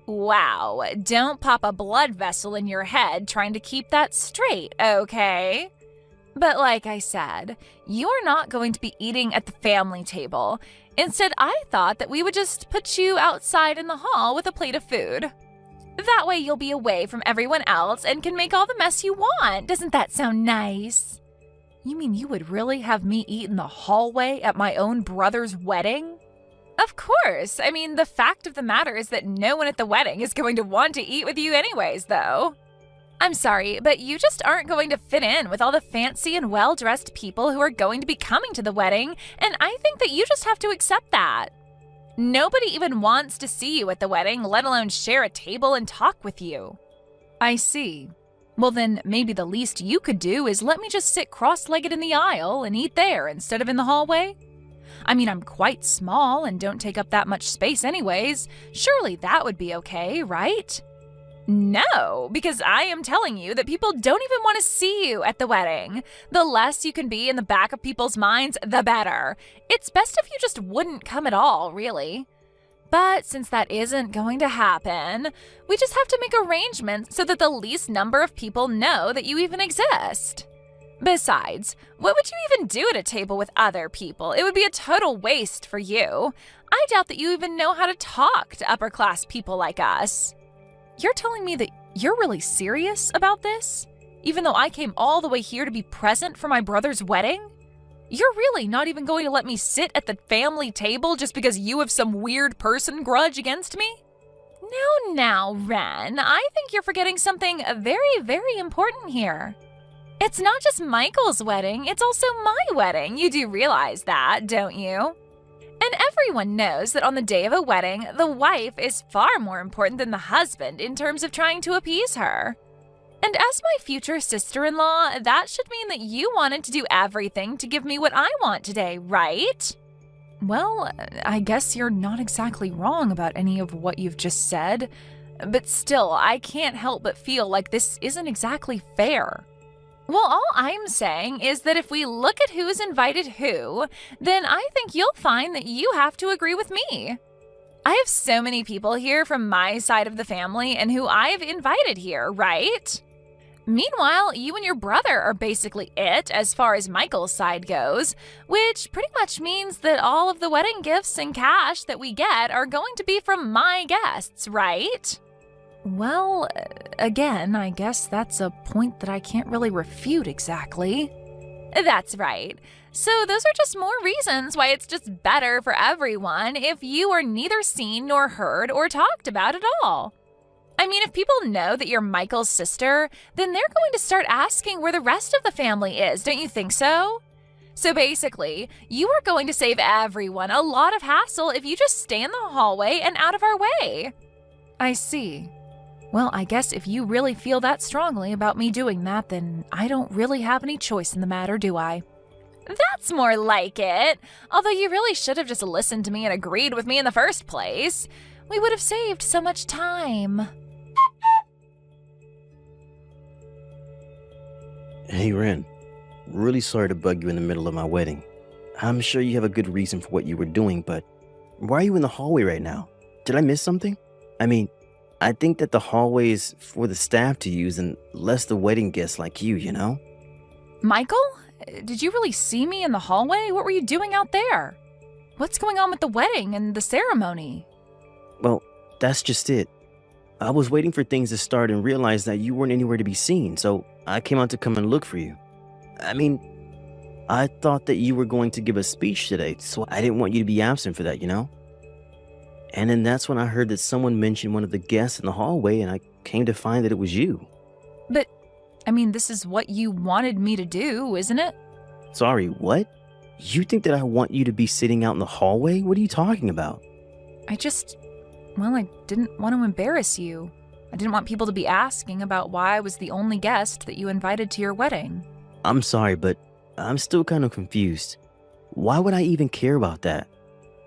C: Wow, don't pop a blood vessel in your head trying to keep that straight, okay? But like I said, you're not going to be eating at the family table. Instead, I thought that we would just put you outside in the hall with a plate of food. That way you'll be away from everyone else and can make all the mess you want. Doesn't that sound nice? You mean you would really have me eat in the hallway at my own brother's wedding? Of course. I mean, the fact of the matter is that no one at the wedding is going to want to eat with you anyways, though. I'm sorry, but you just aren't going to fit in with all the fancy and well-dressed people who are going to be coming to the wedding, and I think that you just have to accept that. Nobody even wants to see you at the wedding, let alone share a table and talk with you. I see. Well then, maybe the least you could do is let me just sit cross-legged in the aisle and eat there instead of in the hallway. I mean, I'm quite small and don't take up that much space anyways. Surely that would be okay, right? No, because I am telling you that people don't even want to see you at the wedding. The less you can be in the back of people's minds, the better. It's best if you just wouldn't come at all, really. But since that isn't going to happen, we just have to make arrangements so that the least number of people know that you even exist. Besides, what would you even do at a table with other people? It would be a total waste for you. I doubt that you even know how to talk to upper-class people like us. You're telling me that you're really serious about this? Even though I came all the way here to be present for my brother's wedding? You're really not even going to let me sit at the family table just because you have some weird person grudge against me? Now, Ren, I think you're forgetting something very, very important here. It's not just Michael's wedding, it's also my wedding. You do realize that, don't you? And everyone knows that on the day of a wedding, the wife is far more important than the husband in terms of trying to appease her. And as my future sister-in-law, that should mean that you wanted to do everything to give me what I want today, right? Well, I guess you're not exactly wrong about any of what you've just said. But still, I can't help but feel like this isn't exactly fair. Well, all I'm saying is that if we look at who's invited who, then I think you'll find that you have to agree with me. I have so many people here from my side of the family and who I've invited here, right? Meanwhile, you and your brother are basically it as far as Michael's side goes, which pretty much means that all of the wedding gifts and cash that we get are going to be from my guests, right? Well, again, I guess that's a point that I can't really refute exactly. That's right. So those are just more reasons why it's just better for everyone if you are neither seen nor heard or talked about at all. I mean, if people know that you're Michael's sister, then they're going to start asking where the rest of the family is, don't you think so? So basically, you are going to save everyone a lot of hassle if you just stay in the hallway and out of our way. I see. Well, I guess if you really feel that strongly about me doing that, then I don't really have any choice in the matter, do I? That's more like it. Although you really should have just listened to me and agreed with me in the first place. We would have saved so much time.
D: Hey, Ren. Really sorry to bug you in the middle of my wedding. I'm sure you have a good reason for what you were doing, but why are you in the hallway right now? Did I miss something? I mean, I think that the hallway is for the staff to use and less the wedding guests like you know?
C: Michael? Did you really see me in the hallway? What were you doing out there? What's going on with the wedding and the ceremony?
D: Well, that's just it. I was waiting for things to start and realized that you weren't anywhere to be seen, so I came out to come and look for you. I mean, I thought that you were going to give a speech today, so I didn't want you to be absent for that, you know? And then that's when I heard that someone mentioned one of the guests in the hallway, and I came to find that it was you.
C: But, I mean, this is what you wanted me to do, isn't it?
D: Sorry, what? You think that I want you to be sitting out in the hallway? What are you talking about?
C: I didn't want to embarrass you. I didn't want people to be asking about why I was the only guest that you invited to your wedding.
D: I'm sorry, but I'm still kind of confused. Why would I even care about that?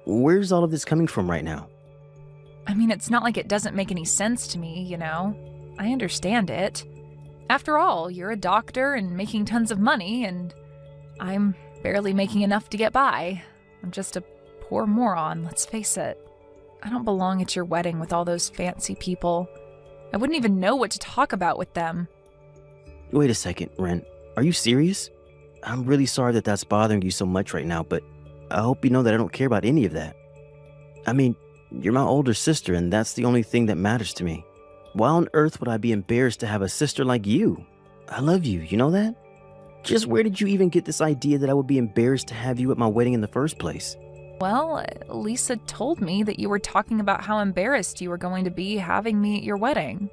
D: Where's all of this coming from right now?
C: I mean, it's not like it doesn't make any sense to me, you know? I understand it. After all, you're a doctor and making tons of money, and I'm barely making enough to get by. I'm just a poor moron, let's face it. I don't belong at your wedding with all those fancy people. I wouldn't even know what to talk about with them.
D: Wait a second, Ren. Are you serious? I'm really sorry that that's bothering you so much right now, but I hope you know that I don't care about any of that. I mean, you're my older sister, and that's the only thing that matters to me. Why on earth would I be embarrassed to have a sister like you? I love you, you know that? Just where did you even get this idea that I would be embarrassed to have you at my wedding in the first place?
C: Well, Lisa told me that you were talking about how embarrassed you were going to be having me at your wedding.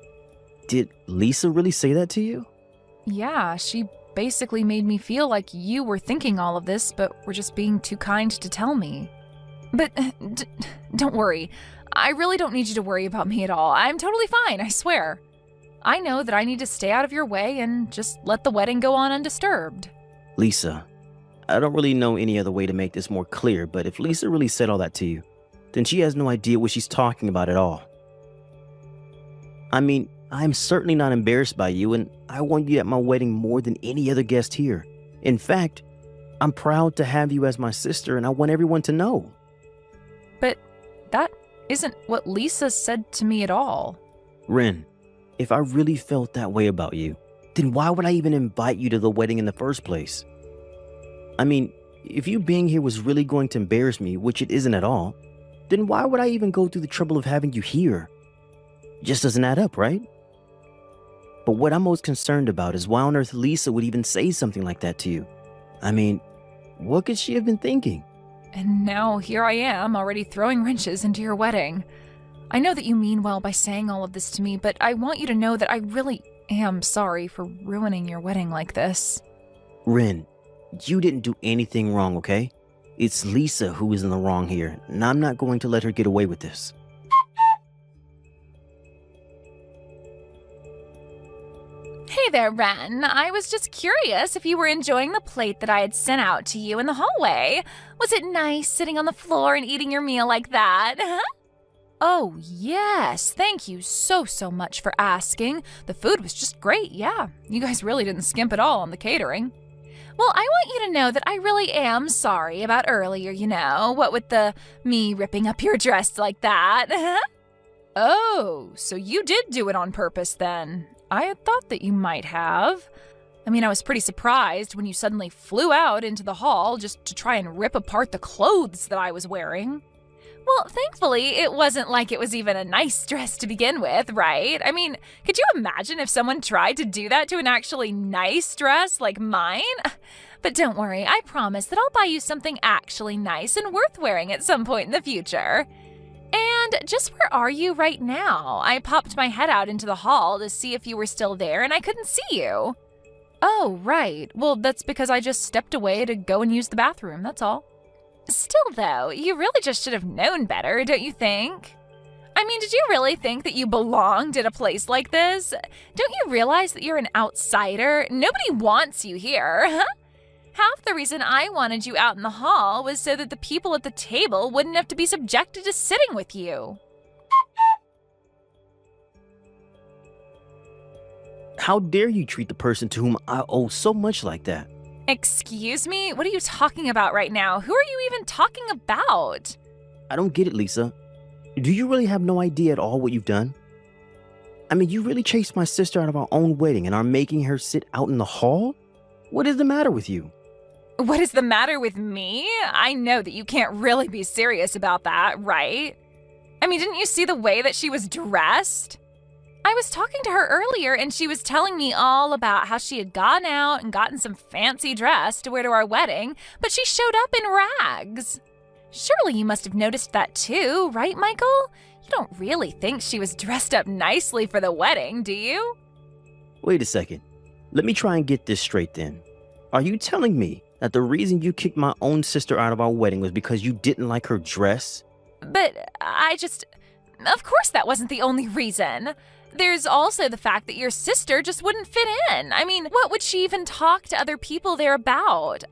D: Did Lisa really say that to you?
C: Yeah, she basically made me feel like you were thinking all of this, but were just being too kind to tell me. But don't worry. I really don't need you to worry about me at all. I'm totally fine, I swear. I know that I need to stay out of your way and just let the wedding go on undisturbed.
D: Lisa, I don't really know any other way to make this more clear, but if Lisa really said all that to you, then she has no idea what she's talking about at all. I mean, I'm certainly not embarrassed by you, and I want you at my wedding more than any other guest here. In fact, I'm proud to have you as my sister, and I want everyone to know.
C: But that isn't what Lisa said to me at all.
D: Ren, if I really felt that way about you, then why would I even invite you to the wedding in the first place? I mean, if you being here was really going to embarrass me, which it isn't at all, then why would I even go through the trouble of having you here? Just doesn't add up, right? But what I'm most concerned about is why on earth Lisa would even say something like that to you. I mean, what could she have been thinking?
C: And now here I am, already throwing wrenches into your wedding. I know that you mean well by saying all of this to me, but I want you to know that I really am sorry for ruining your wedding like this.
D: Ren, you didn't do anything wrong, okay? It's Lisa who is in the wrong here, and I'm not going to let her get away with this.
C: Hey there, Ren. I was just curious if you were enjoying the plate that I had sent out to you in the hallway. Was it nice sitting on the floor and eating your meal like that? Oh, yes. Thank you so much for asking. The food was just great, yeah. You guys really didn't skimp at all on the catering. Well, I want you to know that I really am sorry about earlier, you know, what with me ripping up your dress like that. Oh, so you did do it on purpose then. I had thought that you might have. I mean, I was pretty surprised when you suddenly flew out into the hall just to try and rip apart the clothes that I was wearing. Well, thankfully, it wasn't like it was even a nice dress to begin with, right? I mean, could you imagine if someone tried to do that to an actually nice dress like mine? But don't worry, I promise that I'll buy you something actually nice and worth wearing at some point in the future. And just where are you right now? I popped my head out into the hall to see if you were still there, and I couldn't see you. Oh, right. Well, that's because I just stepped away to go and use the bathroom, that's all. Still, though, you really just should have known better, don't you think? I mean, did you really think that you belonged at a place like this? Don't you realize that you're an outsider? Nobody wants you here, huh? Half the reason I wanted you out in the hall was so that the people at the table wouldn't have to be subjected to sitting with you.
D: How dare you treat the person to whom I owe so much like that?
C: Excuse me? What are you talking about right now? Who are you even talking about?
D: I don't get it, Lisa. Do you really have no idea at all what you've done? I mean, you really chased my sister out of our own wedding and are making her sit out in the hall? What is the matter with you?
C: What is the matter with me? I know that you can't really be serious about that, right? I mean, didn't you see the way that she was dressed? I was talking to her earlier and she was telling me all about how she had gone out and gotten some fancy dress to wear to our wedding, but she showed up in rags. Surely you must have noticed that too, right, Michael? You don't really think she was dressed up nicely for the wedding, do you?
D: Wait a second. Let me try and get this straight then. Are you telling me that the reason you kicked my own sister out of our wedding was because you didn't like her dress?
C: But of course that wasn't the only reason. there's also the fact that your sister just wouldn't fit in. I mean, what would she even talk to other people there about?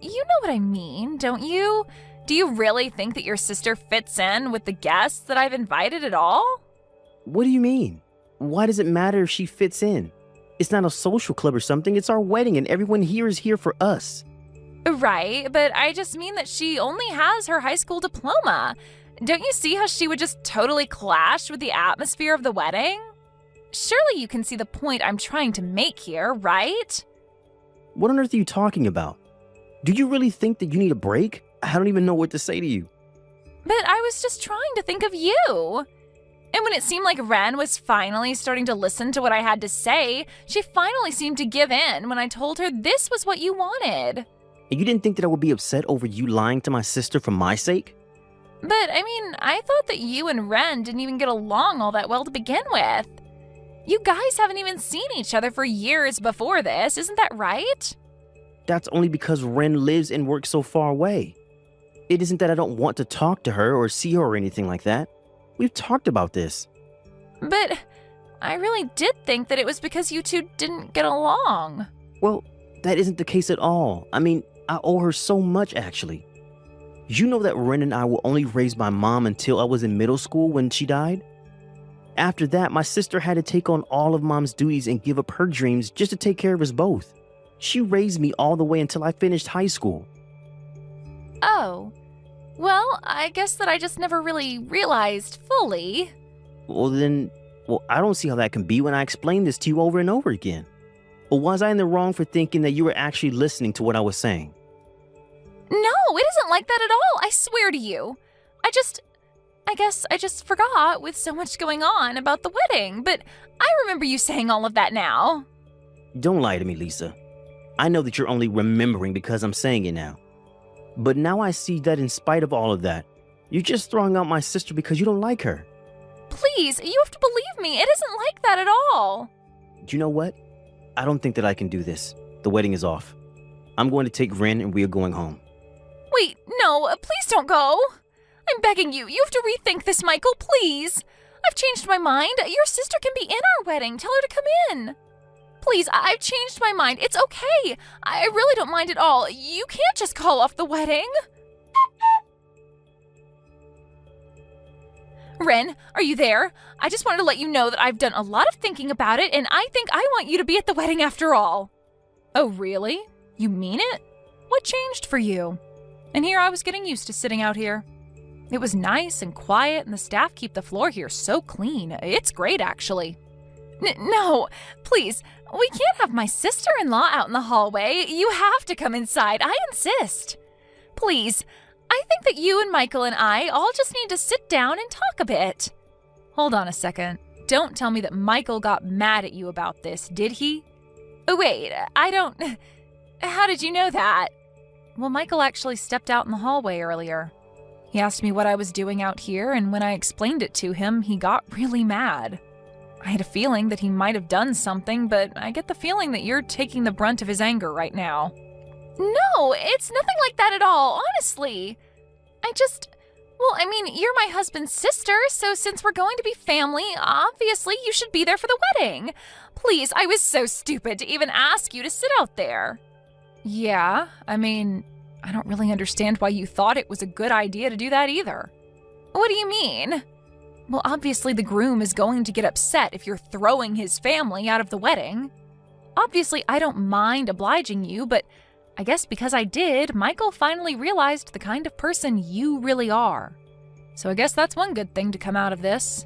C: You know what I mean, don't you? Do you really think that your sister fits in with the guests that I've invited at all?
D: What do you mean? Why does it matter if she fits in? It's not a social club or something. It's our wedding and everyone here is here for us.
C: Right, but I just mean that she only has her high school diploma. Don't you see how she would just totally clash with the atmosphere of the wedding? Surely you can see the point I'm trying to make here, right?
D: What on earth are you talking about? Do you really think that you need a break? I don't even know what to say to you.
C: But I was just trying to think of you. And when it seemed like Ren was finally starting to listen to what I had to say, she finally seemed to give in when I told her this was what you wanted.
D: And you didn't think that I would be upset over you lying to my sister for my sake?
C: But, I thought that you and Ren didn't even get along all that well to begin with. You guys haven't even seen each other for years before this, isn't that right?
D: That's only because Ren lives and works so far away. It isn't that I don't want to talk to her or see her or anything like that. We've talked about this.
C: But I really did think that it was because you two didn't get along.
D: Well, that isn't the case at all. I owe her so much, actually. You know that Ren and I were only raised by Mom until I was in middle school when she died? After that, my sister had to take on all of Mom's duties and give up her dreams just to take care of us both. She raised me all the way until I finished high school.
C: Oh. Well, I guess that I just never really realized fully.
D: Well, I don't see how that can be when I explain this to you over and over again. Or was I in the wrong for thinking that you were actually listening to what I was saying?
C: No, it isn't like that at all, I swear to you. I guess I just forgot with so much going on about the wedding, but I remember you saying all of that now.
D: Don't lie to me, Lisa. I know that you're only remembering because I'm saying it now. But now I see that in spite of all of that, you're just throwing out my sister because you don't like her.
C: Please, you have to believe me. It isn't like that at all.
D: Do you know what? I don't think that I can do this. The wedding is off. I'm going to take Ren and we are going home.
C: Wait, no, please don't go. I'm begging you. You have to rethink this, Michael, please. I've changed my mind. Your sister can be in our wedding. Tell her to come in. Please, I've changed my mind. It's okay. I really don't mind at all. You can't just call off the wedding. Ren, are you there? I just wanted to let you know that I've done a lot of thinking about it, and I think I want you to be at the wedding after all. Oh, really? You mean it? What changed for you? And here I was getting used to sitting out here. It was nice and quiet, and the staff keep the floor here so clean. It's great, actually. No, please, we can't have my sister-in-law out in the hallway. You have to come inside. I insist. Please, I think that you and Michael and I all just need to sit down and talk a bit. Hold on a second. Don't tell me that Michael got mad at you about this, did he? Oh, wait, I don't... How did you know that? Well, Michael actually stepped out in the hallway earlier. He asked me what I was doing out here, and when I explained it to him, he got really mad. I had a feeling that he might have done something, but I get the feeling that you're taking the brunt of his anger right now. No, it's nothing like that at all, honestly. You're my husband's sister, so since we're going to be family, obviously you should be there for the wedding. Please, I was so stupid to even ask you to sit out there. Yeah, I don't really understand why you thought it was a good idea to do that either. What do you mean? Well, obviously the groom is going to get upset if you're throwing his family out of the wedding. Obviously, I don't mind obliging you, but I guess because I did, Michael finally realized the kind of person you really are. So I guess that's one good thing to come out of this.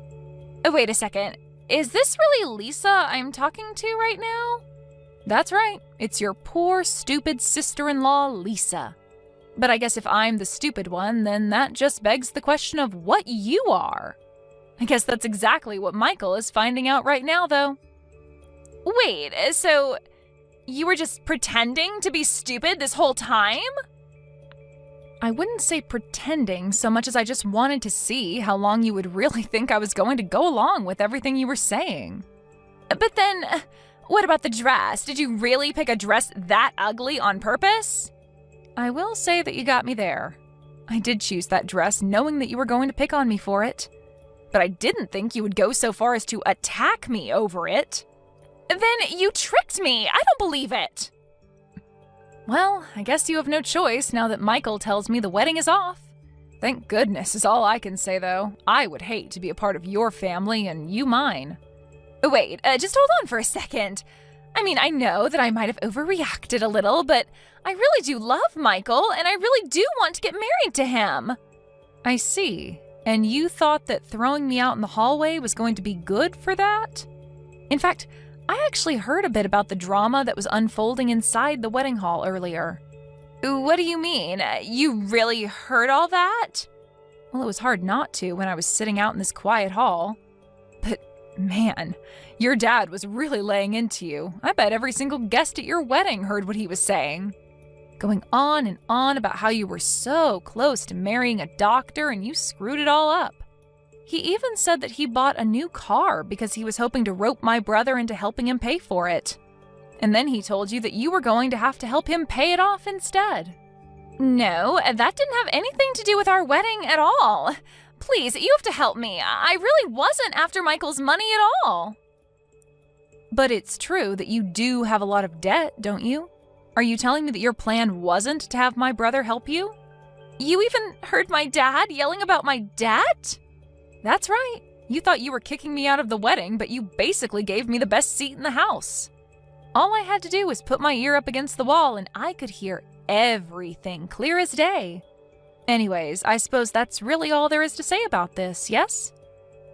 C: Oh, wait a second. Is this really Lisa I'm talking to right now? That's right. It's your poor, stupid sister-in-law, Lisa. But I guess if I'm the stupid one, then that just begs the question of what you are. I guess that's exactly what Michael is finding out right now, though. Wait, so you were just pretending to be stupid this whole time? I wouldn't say pretending so much as I just wanted to see how long you would really think I was going to go along with everything you were saying. But then, what about the dress? Did you really pick a dress that ugly on purpose? I will say that you got me there. I did choose that dress knowing that you were going to pick on me for it. but I didn't think you would go so far as to attack me over it. Then you tricked me. I don't believe it. Well, I guess you have no choice now that Michael tells me the wedding is off. Thank goodness is all I can say, though. I would hate to be a part of your family and you mine. Wait, just hold on for a second. I mean, I know that I might have overreacted a little, but I really do love Michael, and I really do want to get married to him. I see. And you thought that throwing me out in the hallway was going to be good for that? In fact, I actually heard a bit about the drama that was unfolding inside the wedding hall earlier. What do you mean? You really heard all that? Well, it was hard not to when I was sitting out in this quiet hall. But man, your dad was really laying into you. I bet every single guest at your wedding heard what he was saying. Going on and on about how you were so close to marrying a doctor and you screwed it all up. He even said that he bought a new car because he was hoping to rope my brother into helping him pay for it. And then he told you that you were going to have to help him pay it off instead. No, that didn't have anything to do with our wedding at all. Please, you have to help me. I really wasn't after Michael's money at all. But it's true that you do have a lot of debt, don't you? Are you telling me that your plan wasn't to have my brother help you? You even heard my dad yelling about my debt? That's right. You thought you were kicking me out of the wedding, but you basically gave me the best seat in the house. All I had to do was put my ear up against the wall and I could hear everything clear as day. Anyways, I suppose that's really all there is to say about this, yes?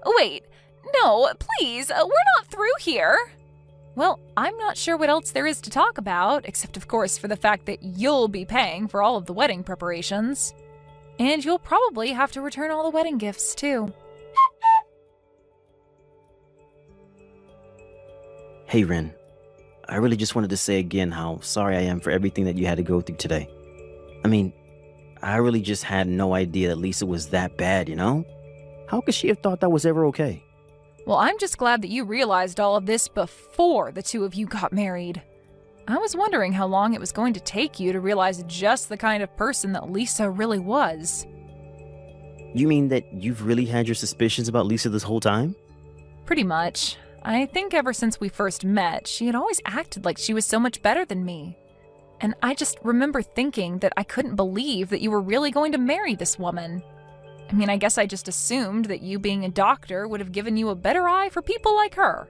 C: Wait, no, please, we're not through here. Well, I'm not sure what else there is to talk about, except of course for the fact that you'll be paying for all of the wedding preparations. And you'll probably have to return all the wedding gifts, too.
D: Hey, Ren. I really just wanted to say again how sorry I am for everything that you had to go through today. I mean, I really just had no idea that Lisa was that bad, you know? How could she have thought that was ever okay?
C: Well, I'm just glad that you realized all of this before the two of you got married. I was wondering how long it was going to take you to realize just the kind of person that Lisa really was.
D: You mean that you've really had your suspicions about Lisa this whole time?
C: Pretty much. I think ever since we first met, she had always acted like she was so much better than me. And I just remember thinking that I couldn't believe that you were really going to marry this woman. I mean, I guess I just assumed that you being a doctor would have given you a better eye for people like her.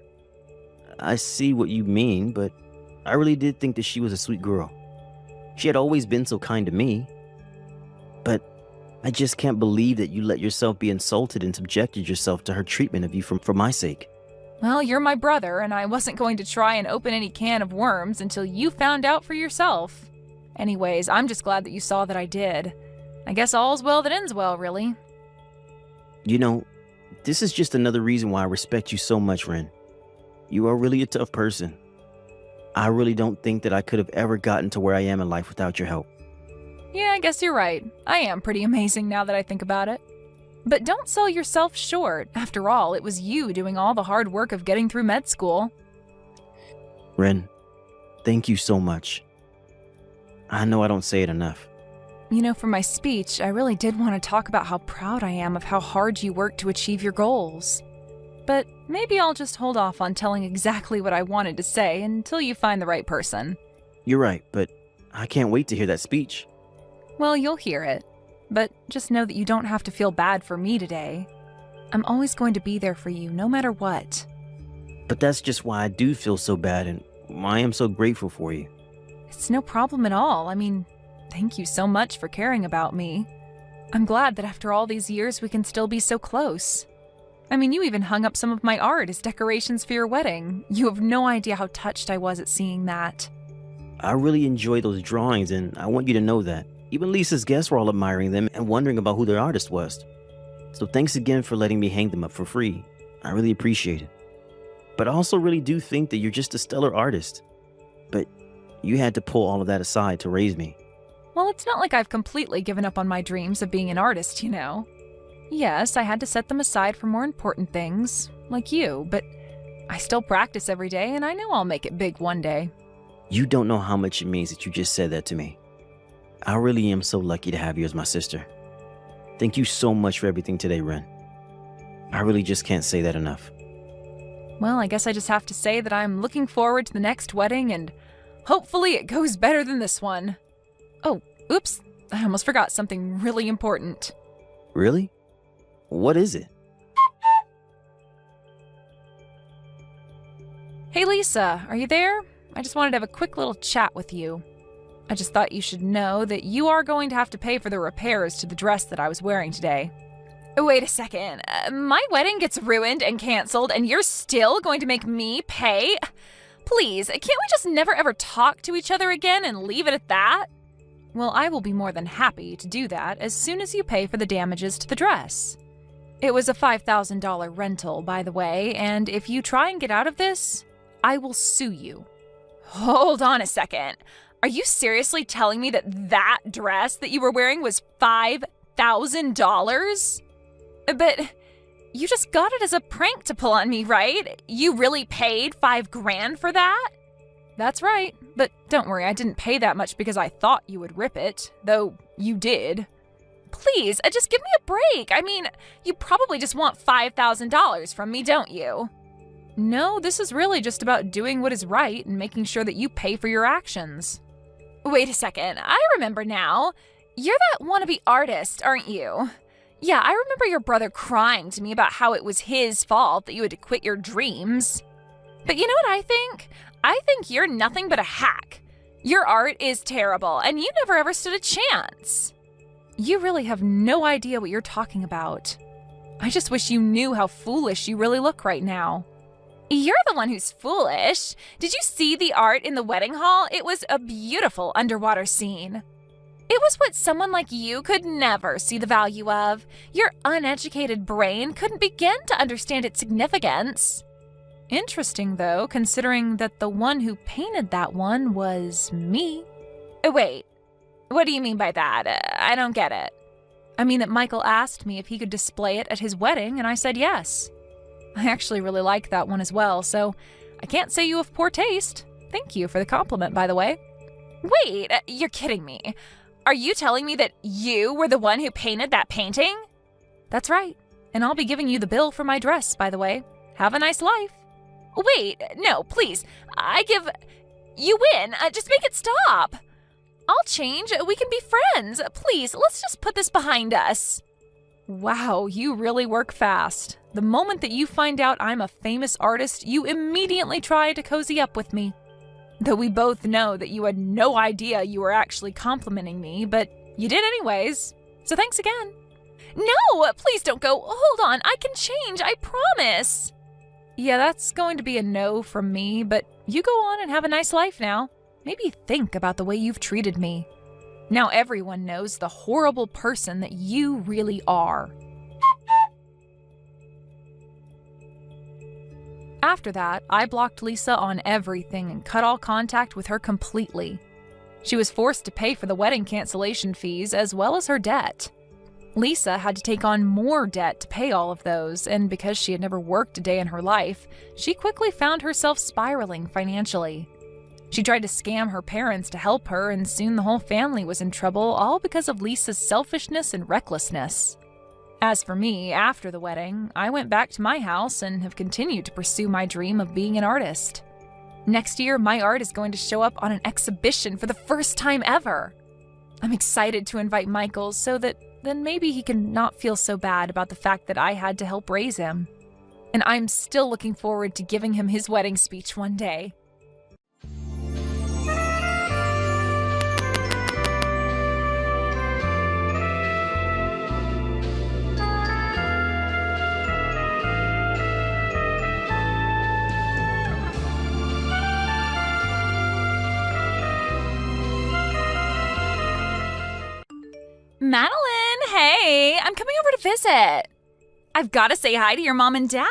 D: I see what you mean, but I really did think that she was a sweet girl. She had always been so kind to me. But I just can't believe that you let yourself be insulted and subjected yourself to her treatment of you for my sake.
C: Well, you're my brother, and I wasn't going to try and open any can of worms until you found out for yourself. Anyways, I'm just glad that you saw that I did. I guess all's well that ends well, really.
D: You know, this is just another reason why I respect you so much, Ren. You are really a tough person. I really don't think that I could have ever gotten to where I am in life without your help.
C: Yeah, I guess you're right. I am pretty amazing now that I think about it. But don't sell yourself short. After all, it was you doing all the hard work of getting through med school.
D: Ren, thank you so much. I know I don't say it enough.
C: You know, for my speech, I really did want to talk about how proud I am of how hard you worked to achieve your goals. But maybe I'll just hold off on telling exactly what I wanted to say until you find the right person.
D: You're right, but I can't wait to hear that speech.
C: Well, you'll hear it. But just know that you don't have to feel bad for me today. I'm always going to be there for you, no matter what.
D: But that's just why I do feel so bad and why I am so grateful for you.
C: It's no problem at all. I mean, thank you so much for caring about me. I'm glad that after all these years we can still be so close. I mean, you even hung up some of my art as decorations for your wedding. You have no idea how touched I was at seeing that.
D: I really enjoy those drawings, and I want you to know that. Even Lisa's guests were all admiring them and wondering about who their artist was. So thanks again for letting me hang them up for free. I really appreciate it. But I also really do think that you're just a stellar artist. But you had to pull all of that aside to raise me.
C: Well, it's not like I've completely given up on my dreams of being an artist, you know. Yes, I had to set them aside for more important things, like you, but I still practice every day and I know I'll make it big one day.
D: You don't know how much it means that you just said that to me. I really am so lucky to have you as my sister. Thank you so much for everything today, Ren. I really just can't say that enough.
C: Well, I guess I just have to say that I'm looking forward to the next wedding, and hopefully it goes better than this one. Oh, oops, I almost forgot something really important.
D: Really? What is it?
C: Hey Lisa, are you there? I just wanted to have a quick little chat with you. I just thought you should know that you are going to have to pay for the repairs to the dress that I was wearing today. Wait a second. My wedding gets ruined and canceled, and you're still going to make me pay? Please, can't we just never ever talk to each other again and leave it at that? Well, I will be more than happy to do that as soon as you pay for the damages to the dress. It was a $5,000 rental, by the way, and if you try and get out of this, I will sue you. Hold on a second. Are you seriously telling me that dress that you were wearing was $5,000? But you just got it as a prank to pull on me, right? You really paid $5,000 for that? That's right, but don't worry, I didn't pay that much because I thought you would rip it, though you did. Please, just give me a break. I mean, you probably just want $5,000 from me, don't you? No, this is really just about doing what is right and making sure that you pay for your actions. Wait a second, I remember now. You're that wannabe artist, aren't you? Yeah, I remember your brother crying to me about how it was his fault that you had to quit your dreams. But you know what I think? I think you're nothing but a hack. Your art is terrible, and you never ever stood a chance. You really have no idea what you're talking about. I just wish you knew how foolish you really look right now. You're the one who's foolish. Did you see the art in the wedding hall? It was a beautiful underwater scene. It was what someone like you could never see the value of. Your uneducated brain couldn't begin to understand its significance. Interesting, though, considering that the one who painted that one was me. Wait, what do you mean by that? I don't get it. I mean that Michael asked me if he could display it at his wedding, and I said yes. I actually really like that one as well, so I can't say you have poor taste. Thank you for the compliment, by the way. Wait, you're kidding me. Are you telling me that you were the one who painted that painting? That's right, and I'll be giving you the bill for my dress, by the way. Have a nice life. Wait, no, please. You win. Just make it stop. I'll change. We can be friends. Please, let's just put this behind us. Wow, you really work fast. The moment that you find out I'm a famous artist, you immediately try to cozy up with me. Though we both know that you had no idea you were actually complimenting me, but you did anyways. So thanks again. No, please don't go. Hold on, I can change, I promise. Yeah, that's going to be a no from me, but you go on and have a nice life now. Maybe think about the way you've treated me. Now everyone knows the horrible person that you really are. After that, I blocked Lisa on everything and cut all contact with her completely. She was forced to pay for the wedding cancellation fees as well as her debt. Lisa had to take on more debt to pay all of those, and because she had never worked a day in her life, she quickly found herself spiraling financially. She tried to scam her parents to help her, and soon the whole family was in trouble, all because of Lisa's selfishness and recklessness. As for me, after the wedding, I went back to my house and have continued to pursue my dream of being an artist. Next year, my art is going to show up on an exhibition for the first time ever. I'm excited to invite Michael so that then maybe he can not feel so bad about the fact that I had to help raise him. And I'm still looking forward to giving him his wedding speech one day. Madeline, hey, I'm coming over to visit. I've got to say hi to your mom and dad.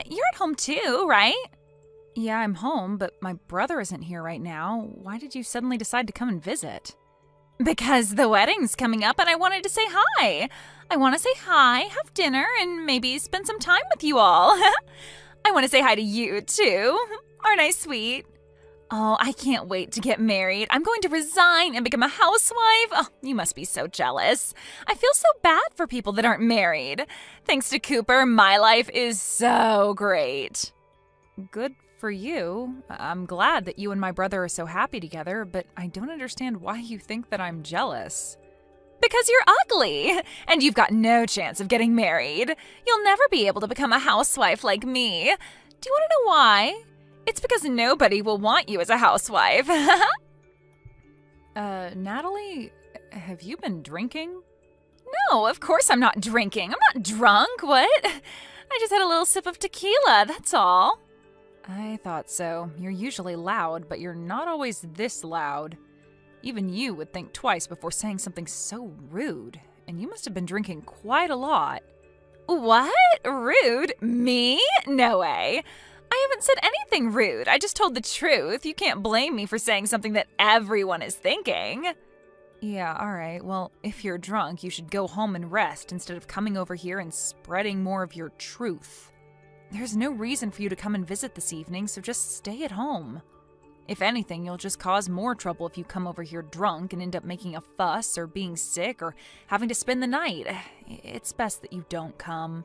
C: You're at home too, right? Yeah, I'm home, but my brother isn't here right now. Why did you suddenly decide to come and visit? Because the wedding's coming up and I wanted to say hi. I want to say hi, have dinner, and maybe spend some time with you all. I want to say hi to you too. Aren't I sweet? Oh, I can't wait to get married. I'm going to resign and become a housewife. Oh, you must be so jealous. I feel so bad for people that aren't married. Thanks to Cooper, my life is so great. Good for you. I'm glad that you and my brother are so happy together, but I don't understand why you think that I'm jealous. Because you're ugly, and you've got no chance of getting married. You'll never be able to become a housewife like me. Do you want to know why? It's because nobody will want you as a housewife. Natalie, have you been drinking? No, of course I'm not drinking. I'm not drunk, what? I just had a little sip of tequila, that's all. I thought so. You're usually loud, but you're not always this loud. Even you would think twice before saying something so rude, and you must have been drinking quite a lot. What? Rude? Me? No way. I haven't said anything rude. I just told the truth. You can't blame me for saying something that everyone is thinking. Yeah, all right. Well, if you're drunk, you should go home and rest instead of coming over here and spreading more of your truth. There's no reason for you to come and visit this evening, so just stay at home. If anything, you'll just cause more trouble if you come over here drunk and end up making a fuss or being sick or having to spend the night. It's best that you don't come.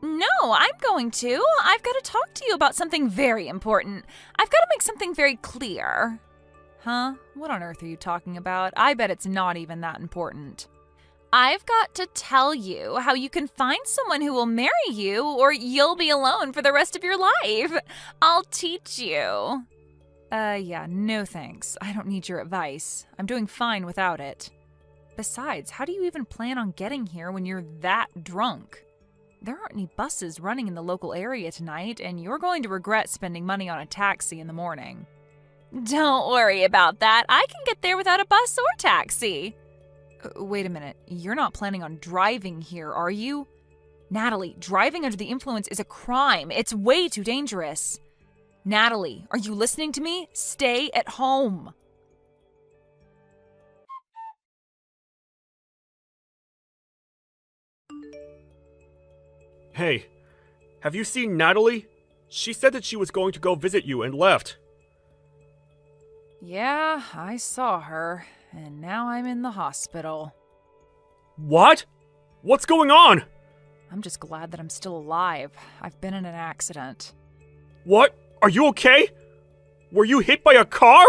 C: No, I'm going to. I've got to talk to you about something very important. I've got to make something very clear. Huh? What on earth are you talking about? I bet it's not even that important. I've got to tell you how you can find someone who will marry you or you'll be alone for the rest of your life. I'll teach you. Yeah, no thanks. I don't need your advice. I'm doing fine without it. Besides, how do you even plan on getting here when you're that drunk? There aren't any buses running in the local area tonight, and you're going to regret spending money on a taxi in the morning. Don't worry about that. I can get there without a bus or taxi. Wait a minute. You're not planning on driving here, are you? Natalie, driving under the influence is a crime. It's way too dangerous. Natalie, are you listening to me? Stay at home.
E: Hey, have you seen Natalie? She said that she was going to go visit you and left.
C: Yeah, I saw her, and now I'm in the hospital.
E: What? What's going on?
C: I'm just glad that I'm still alive. I've been in an accident.
E: What? Are you okay? Were you hit by a car?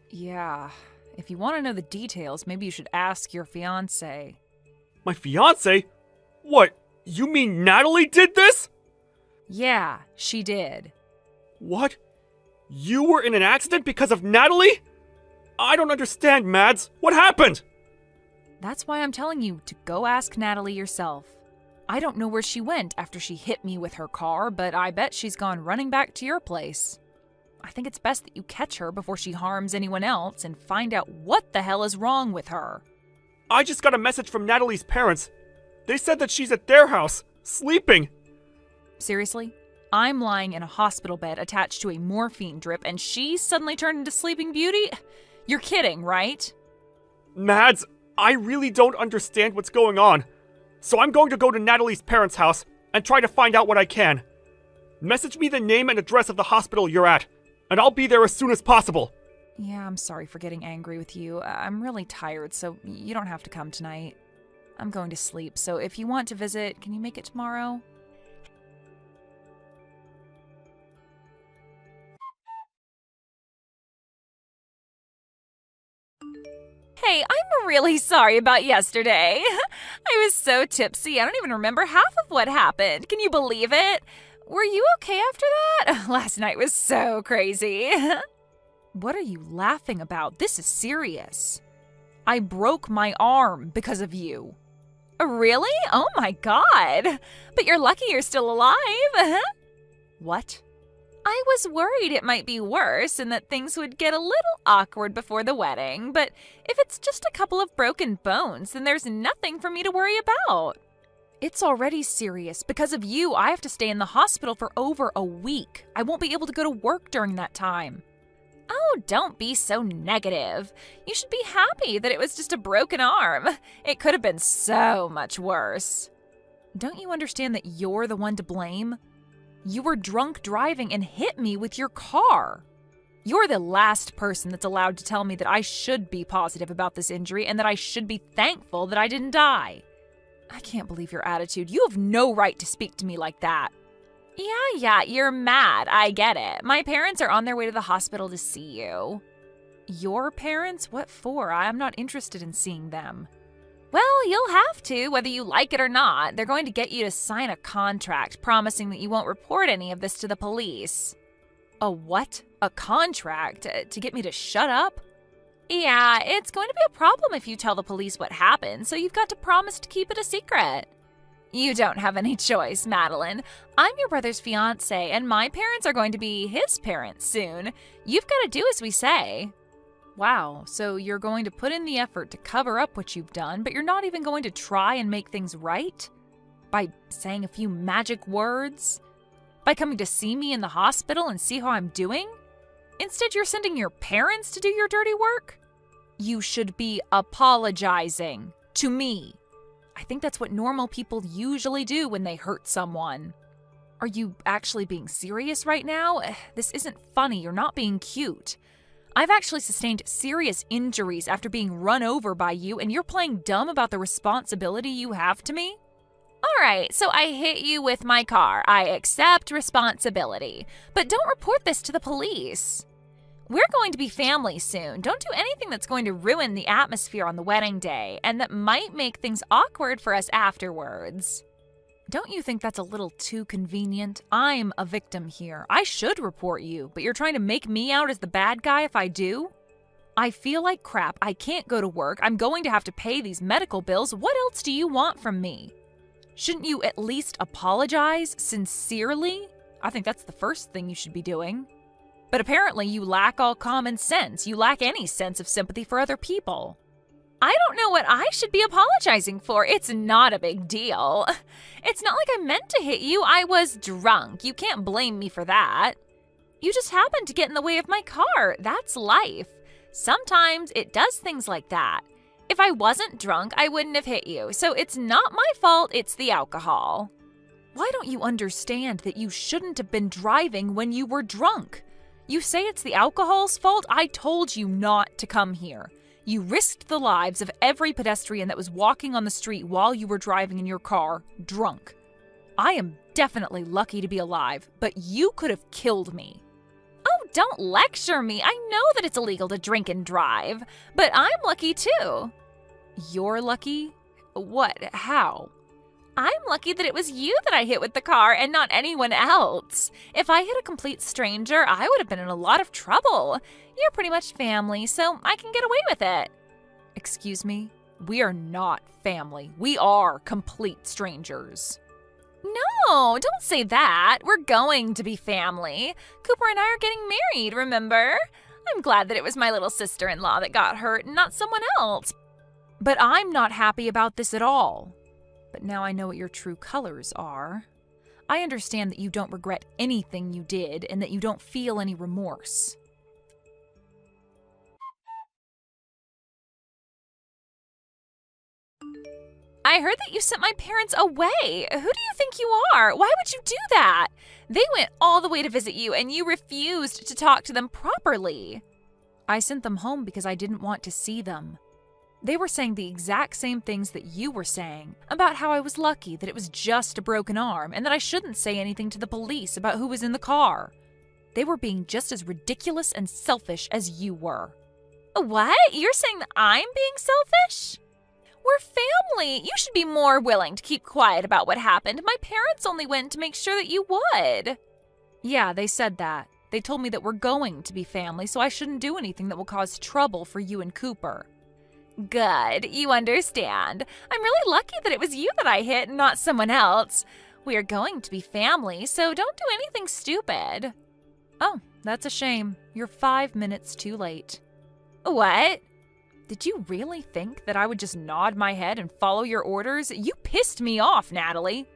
C: Yeah. If you want to know the details, maybe you should ask your fiancé.
E: My fiancé? What? You mean Natalie did this?
C: Yeah, she did.
E: What? You were in an accident because of Natalie? I don't understand, Mads. What happened?
C: That's why I'm telling you to go ask Natalie yourself. I don't know where she went after she hit me with her car, but I bet she's gone running back to your place. I think it's best that you catch her before she harms anyone else and find out what the hell is wrong with her.
E: I just got a message from Natalie's parents. They said that she's at their house, sleeping.
C: Seriously? I'm lying in a hospital bed attached to a morphine drip and she suddenly turned into Sleeping Beauty? You're kidding, right?
E: Mads, I really don't understand what's going on. So I'm going to go to Natalie's parents' house and try to find out what I can. Message me the name and address of the hospital you're at, and I'll be there as soon as possible.
C: Yeah, I'm sorry for getting angry with you. I'm really tired, so you don't have to come tonight. I'm going to sleep, so if you want to visit, can you make it tomorrow? Hey, I'm really sorry about yesterday. I was so tipsy, I don't even remember half of what happened. Can you believe it? Were you okay after that? Last night was so crazy. What are you laughing about? This is serious. I broke my arm because of you. Really? Oh my god. But you're lucky you're still alive. What? I was worried it might be worse and that things would get a little awkward before the wedding, but if it's just a couple of broken bones, then there's nothing for me to worry about. It's already serious. Because of you, I have to stay in the hospital for over a week. I won't be able to go to work during that time. Oh, don't be so negative. You should be happy that it was just a broken arm. It could have been so much worse. Don't you understand that you're the one to blame? You were drunk driving and hit me with your car. You're the last person that's allowed to tell me that I should be positive about this injury and that I should be thankful that I didn't die. I can't believe your attitude. You have no right to speak to me like that. Yeah, you're mad. I get it. My parents are on their way to the hospital to see you. Your parents? What for? I'm not interested in seeing them. Well, you'll have to, whether you like it or not. They're going to get you to sign a contract promising that you won't report any of this to the police. A what? A contract? To get me to shut up? Yeah, it's going to be a problem if you tell the police what happened, so you've got to promise to keep it a secret. You don't have any choice, Madeline. I'm your brother's fiancé, and my parents are going to be his parents soon. You've got to do as we say. Wow, so you're going to put in the effort to cover up what you've done, but you're not even going to try and make things right? By saying a few magic words? By coming to see me in the hospital and see how I'm doing? Instead, you're sending your parents to do your dirty work? You should be apologizing to me. I think that's what normal people usually do when they hurt someone. Are you actually being serious right now? This isn't funny. You're not being cute. I've actually sustained serious injuries after being run over by you, and you're playing dumb about the responsibility you have to me? All right, so I hit you with my car. I accept responsibility. But don't report this to the police. We're going to be family soon. Don't do anything that's going to ruin the atmosphere on the wedding day, and that might make things awkward for us afterwards. Don't you think that's a little too convenient? I'm a victim here. I should report you, but you're trying to make me out as the bad guy if I do? I feel like crap. I can't go to work. I'm going to have to pay these medical bills. What else do you want from me? Shouldn't you at least apologize sincerely? I think that's the first thing you should be doing. But apparently you lack all common sense. You lack any sense of sympathy for other people. I don't know what I should be apologizing for. It's not a big deal. It's not like I meant to hit you. I was drunk. You can't blame me for that. You just happened to get in the way of my car. That's life. Sometimes it does things like that. If I wasn't drunk, I wouldn't have hit you. So it's not my fault, it's the alcohol. Why don't you understand that you shouldn't have been driving when you were drunk? You say it's the alcohol's fault? I told you not to come here. You risked the lives of every pedestrian that was walking on the street while you were driving in your car, drunk. I am definitely lucky to be alive, but you could have killed me. Oh, don't lecture me. I know that it's illegal to drink and drive, but I'm lucky too. You're lucky? What? How? I'm lucky that it was you that I hit with the car and not anyone else. If I hit a complete stranger, I would have been in a lot of trouble. You're pretty much family, so I can get away with it. Excuse me? We are not family. We are complete strangers. No, don't say that. We're going to be family. Cooper and I are getting married, remember? I'm glad that it was my little sister-in-law that got hurt and not someone else. But I'm not happy about this at all. But now I know what your true colors are. I understand that you don't regret anything you did and that you don't feel any remorse. I heard that you sent my parents away. Who do you think you are? Why would you do that? They went all the way to visit you and you refused to talk to them properly. I sent them home because I didn't want to see them. They were saying the exact same things that you were saying, about how I was lucky that it was just a broken arm and that I shouldn't say anything to the police about who was in the car. They were being just as ridiculous and selfish as you were. What? You're saying that I'm being selfish? We're family. You should be more willing to keep quiet about what happened. My parents only went to make sure that you would. Yeah, they said that. They told me that we're going to be family, so I shouldn't do anything that will cause trouble for you and Cooper. Good, you understand. I'm really lucky that it was you that I hit and not someone else. We are going to be family, so don't do anything stupid. Oh, that's a shame. You're 5 minutes too late. What? Did you really think that I would just nod my head and follow your orders? You pissed me off, Natalie.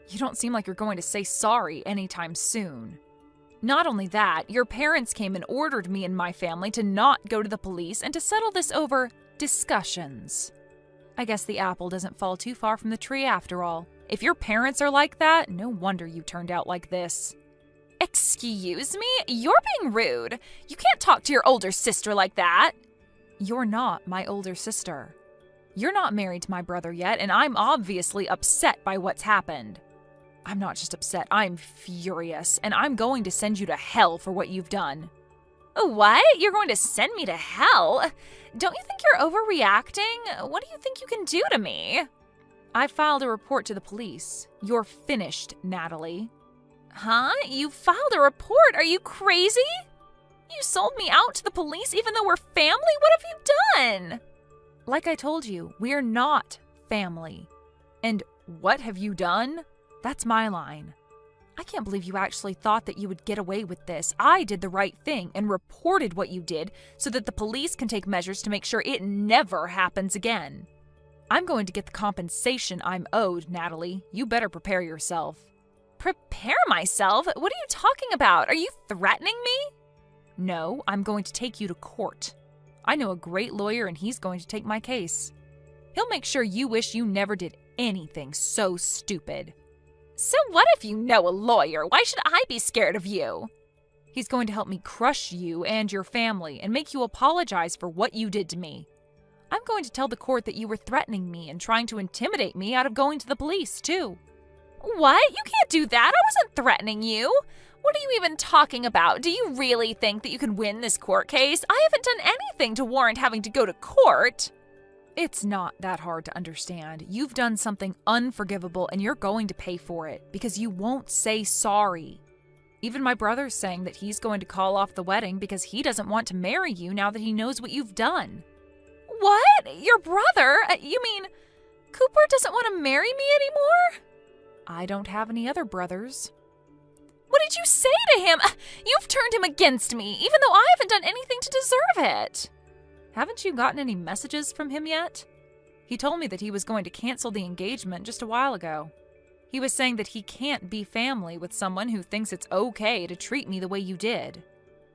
C: You don't seem like you're going to say sorry anytime soon. Not only that, your parents came and ordered me and my family to not go to the police and to settle this over discussions. I guess the apple doesn't fall too far from the tree after all. If your parents are like that, no wonder you turned out like this. Excuse me? You're being rude. You can't talk to your older sister like that. You're not my older sister. You're not married to my brother yet, and I'm obviously upset by what's happened. I'm not just upset, I'm furious, and I'm going to send you to hell for what you've done. What? You're going to send me to hell? Don't you think you're overreacting? What do you think you can do to me? I filed a report to the police. You're finished, Natalie. Huh? You filed a report? Are you crazy? You sold me out to the police even though we're family? What have you done? Like I told you, we're not family. And what have you done? That's my line. I can't believe you actually thought that you would get away with this. I did the right thing and reported what you did so that the police can take measures to make sure it never happens again. I'm going to get the compensation I'm owed, Natalie. You better prepare yourself. Prepare myself? What are you talking about? Are you threatening me? No, I'm going to take you to court. I know a great lawyer and he's going to take my case. He'll make sure you wish you never did anything so stupid. So what if you know a lawyer? Why should I be scared of you? He's going to help me crush you and your family and make you apologize for what you did to me. I'm going to tell the court that you were threatening me and trying to intimidate me out of going to the police, too. What? You can't do that. I wasn't threatening you. What are you even talking about? Do you really think that you can win this court case? I haven't done anything to warrant having to go to court. It's not that hard to understand. You've done something unforgivable and you're going to pay for it because you won't say sorry. Even my brother's saying that he's going to call off the wedding because he doesn't want to marry you now that he knows what you've done. What? Your brother? You mean Cooper doesn't want to marry me anymore? I don't have any other brothers. What did you say to him? You've turned him against me, even though I haven't done anything to deserve it. Haven't you gotten any messages from him yet? He told me that he was going to cancel the engagement just a while ago. He was saying that he can't be family with someone who thinks it's okay to treat me the way you did.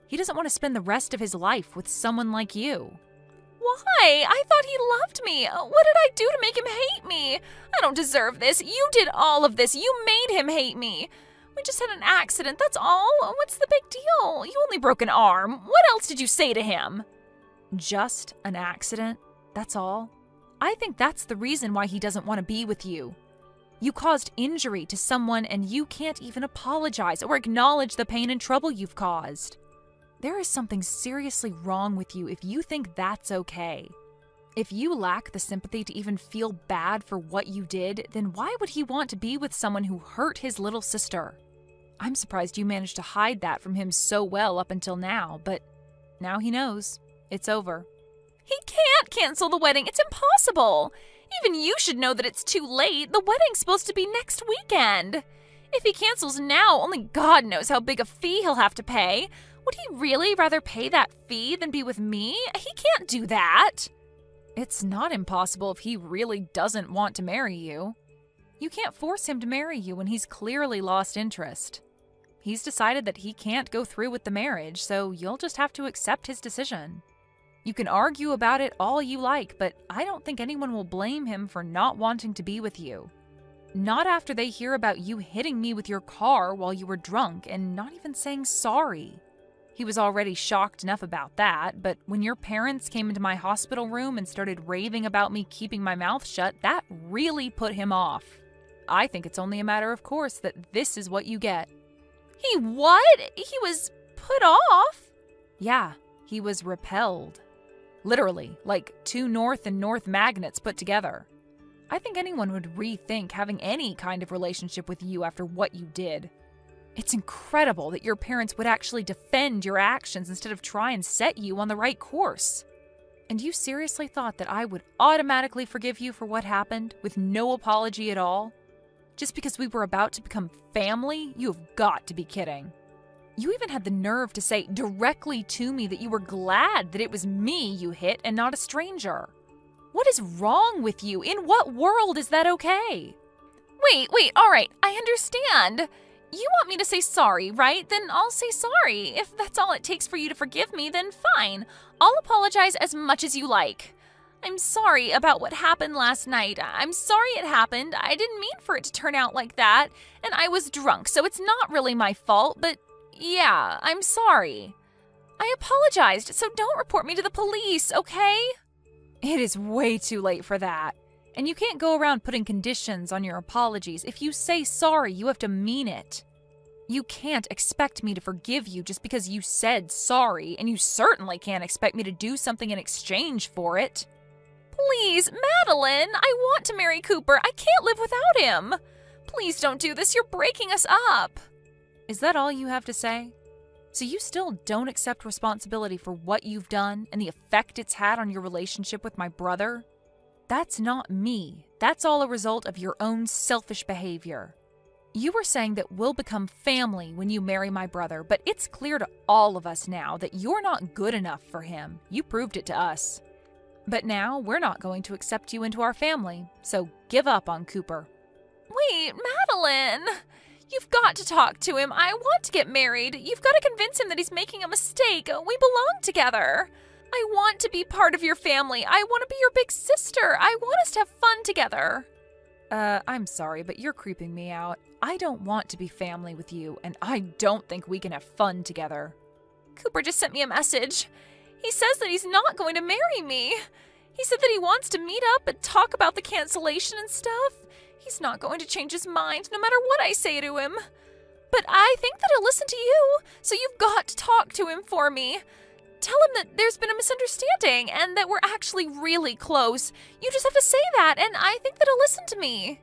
C: He doesn't want to spend the rest of his life with someone like you. Why? I thought he loved me. What did I do to make him hate me? I don't deserve this. You did all of this. You made him hate me. We just had an accident, that's all. What's the big deal? You only broke an arm. What else did you say to him? Just an accident? That's all? I think that's the reason why he doesn't want to be with you. You caused injury to someone and you can't even apologize or acknowledge the pain and trouble you've caused. There is something seriously wrong with you if you think that's okay. If you lack the sympathy to even feel bad for what you did, then why would he want to be with someone who hurt his little sister? I'm surprised you managed to hide that from him so well up until now, but now he knows. It's over. He can't cancel the wedding. It's impossible. Even you should know that it's too late. The wedding's supposed to be next weekend. If he cancels now, only God knows how big a fee he'll have to pay. Would he really rather pay that fee than be with me? He can't do that. It's not impossible if he really doesn't want to marry you. You can't force him to marry you when he's clearly lost interest. He's decided that he can't go through with the marriage, so you'll just have to accept his decision. You can argue about it all you like, but I don't think anyone will blame him for not wanting to be with you. Not after they hear about you hitting me with your car while you were drunk and not even saying sorry. He was already shocked enough about that, but when your parents came into my hospital room and started raving about me keeping my mouth shut, that really put him off. I think it's only a matter of course that this is what you get. He what? He was put off? Yeah, he was repelled. Literally, like two north and north magnets put together. I think anyone would rethink having any kind of relationship with you after what you did. It's incredible that your parents would actually defend your actions instead of try and set you on the right course. And you seriously thought that I would automatically forgive you for what happened with no apology at all? Just because we were about to become family? You have got to be kidding. You even had the nerve to say directly to me that you were glad that it was me you hit and not a stranger. What is wrong with you? In what world is that okay? Wait, all right, I understand. You want me to say sorry, right? Then I'll say sorry. If that's all it takes for you to forgive me, then fine. I'll apologize as much as you like. I'm sorry about what happened last night. I'm sorry it happened. I didn't mean for it to turn out like that. And I was drunk, so it's not really my fault, but Yeah, I'm sorry. I apologized, so don't report me to the police, okay? It is way too late for that. And you can't go around putting conditions on your apologies. If you say sorry, you have to mean it. You can't expect me to forgive you just because you said sorry, and you certainly can't expect me to do something in exchange for it. Please, Madeline, I want to marry Cooper. I can't live without him. Please don't do this. You're breaking us up. Is that all you have to say? So you still don't accept responsibility for what you've done and the effect it's had on your relationship with my brother? That's not me. That's all a result of your own selfish behavior. You were saying that we'll become family when you marry my brother, but it's clear to all of us now that you're not good enough for him. You proved it to us. But now we're not going to accept you into our family, so give up on Cooper. Wait, Madeline! You've got to talk to him. I want to get married. You've got to convince him that he's making a mistake. We belong together. I want to be part of your family. I want to be your big sister. I want us to have fun together. I'm sorry, but you're creeping me out. I don't want to be family with you, and I don't think we can have fun together. Cooper just sent me a message. He says that he's not going to marry me. He said that he wants to meet up and talk about the cancellation and stuff. He's not going to change his mind no matter what I say to him. But I think that he'll listen to you, so you've got to talk to him for me. Tell him that there's been a misunderstanding and that we're actually really close. You just have to say that, and I think that he'll listen to me.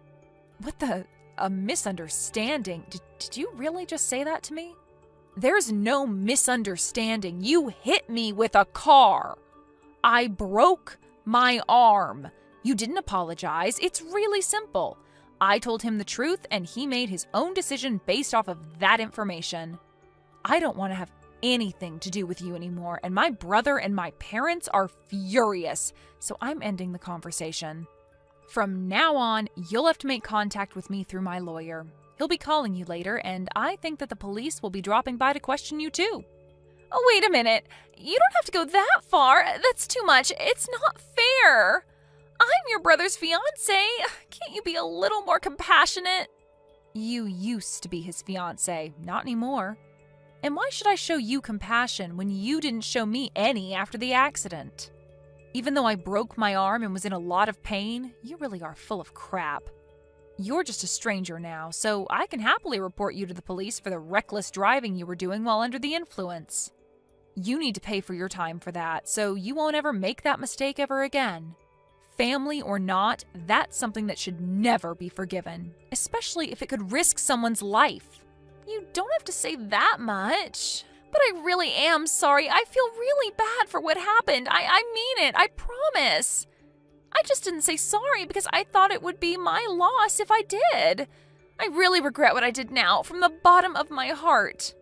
C: What the? A misunderstanding? Did you really just say that to me? There's no misunderstanding. You hit me with a car. I broke my arm. You didn't apologize. It's really simple. I told him the truth, and he made his own decision based off of that information. I don't want to have anything to do with you anymore, and my brother and my parents are furious, so I'm ending the conversation. From now on, you'll have to make contact with me through my lawyer. He'll be calling you later, and I think that the police will be dropping by to question you too. Oh, wait a minute. You don't have to go that far. That's too much. It's not fair. I'm your brother's fiancé. Can't you be a little more compassionate? You used to be his fiancé, not anymore. And why should I show you compassion when you didn't show me any after the accident? Even though I broke my arm and was in a lot of pain, you really are full of crap. You're just a stranger now, so I can happily report you to the police for the reckless driving you were doing while under the influence. You need to pay for your time for that, so you won't ever make that mistake ever again. Family or not, that's something that should never be forgiven, especially if it could risk someone's life. You don't have to say that much. But I really am sorry. I feel really bad for what happened. I mean it. I promise. I just didn't say sorry because I thought it would be my loss if I did. I really regret what I did now, from the bottom of my heart.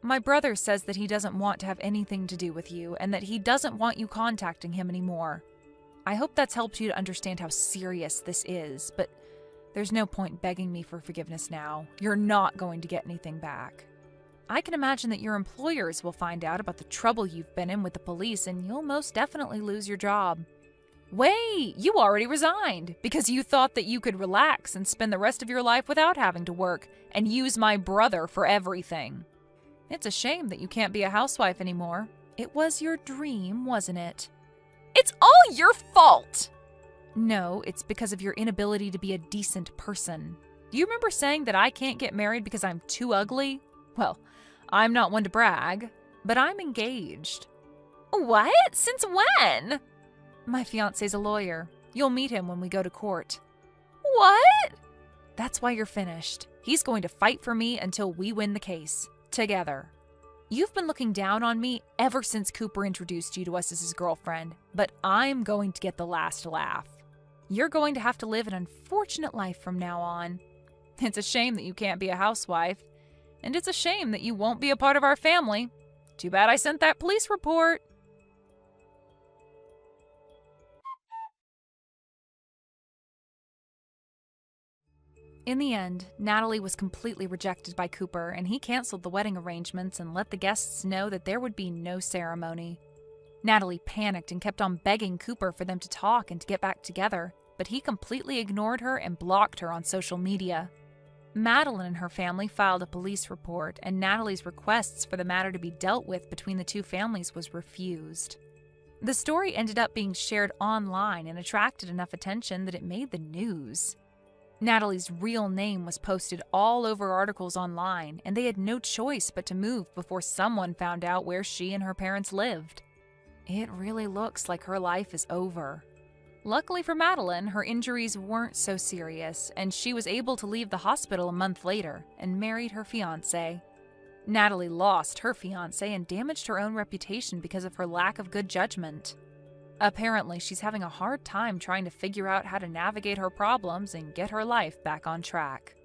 C: My brother says that he doesn't want to have anything to do with you and that he doesn't want you contacting him anymore. I hope that's helped you to understand how serious this is, but there's no point begging me for forgiveness now. You're not going to get anything back. I can imagine that your employers will find out about the trouble you've been in with the police, and you'll most definitely lose your job. Wait, you already resigned because you thought that you could relax and spend the rest of your life without having to work and use my brother for everything. It's a shame that you can't be a housewife anymore. It was your dream, wasn't it? It's all your fault! No, it's because of your inability to be a decent person. Do you remember saying that I can't get married because I'm too ugly? Well, I'm not one to brag, but I'm engaged. What? Since when? My fiancé's a lawyer. You'll meet him when we go to court. What? That's why you're finished. He's going to fight for me until we win the case. Together. You've been looking down on me ever since Cooper introduced you to us as his girlfriend, but I'm going to get the last laugh. You're going to have to live an unfortunate life from now on. It's a shame that you can't be a housewife, and it's a shame that you won't be a part of our family. Too bad I sent that police report. In the end, Natalie was completely rejected by Cooper, and he canceled the wedding arrangements and let the guests know that there would be no ceremony. Natalie panicked and kept on begging Cooper for them to talk and to get back together, but he completely ignored her and blocked her on social media. Madeline and her family filed a police report, and Natalie's requests for the matter to be dealt with between the two families was refused. The story ended up being shared online and attracted enough attention that it made the news. Natalie's real name was posted all over articles online, and they had no choice but to move before someone found out where she and her parents lived. It really looks like her life is over. Luckily for Madeline, her injuries weren't so serious, and she was able to leave the hospital a month later and married her fiancé. Natalie lost her fiancé and damaged her own reputation because of her lack of good judgment. Apparently, she's having a hard time trying to figure out how to navigate her problems and get her life back on track.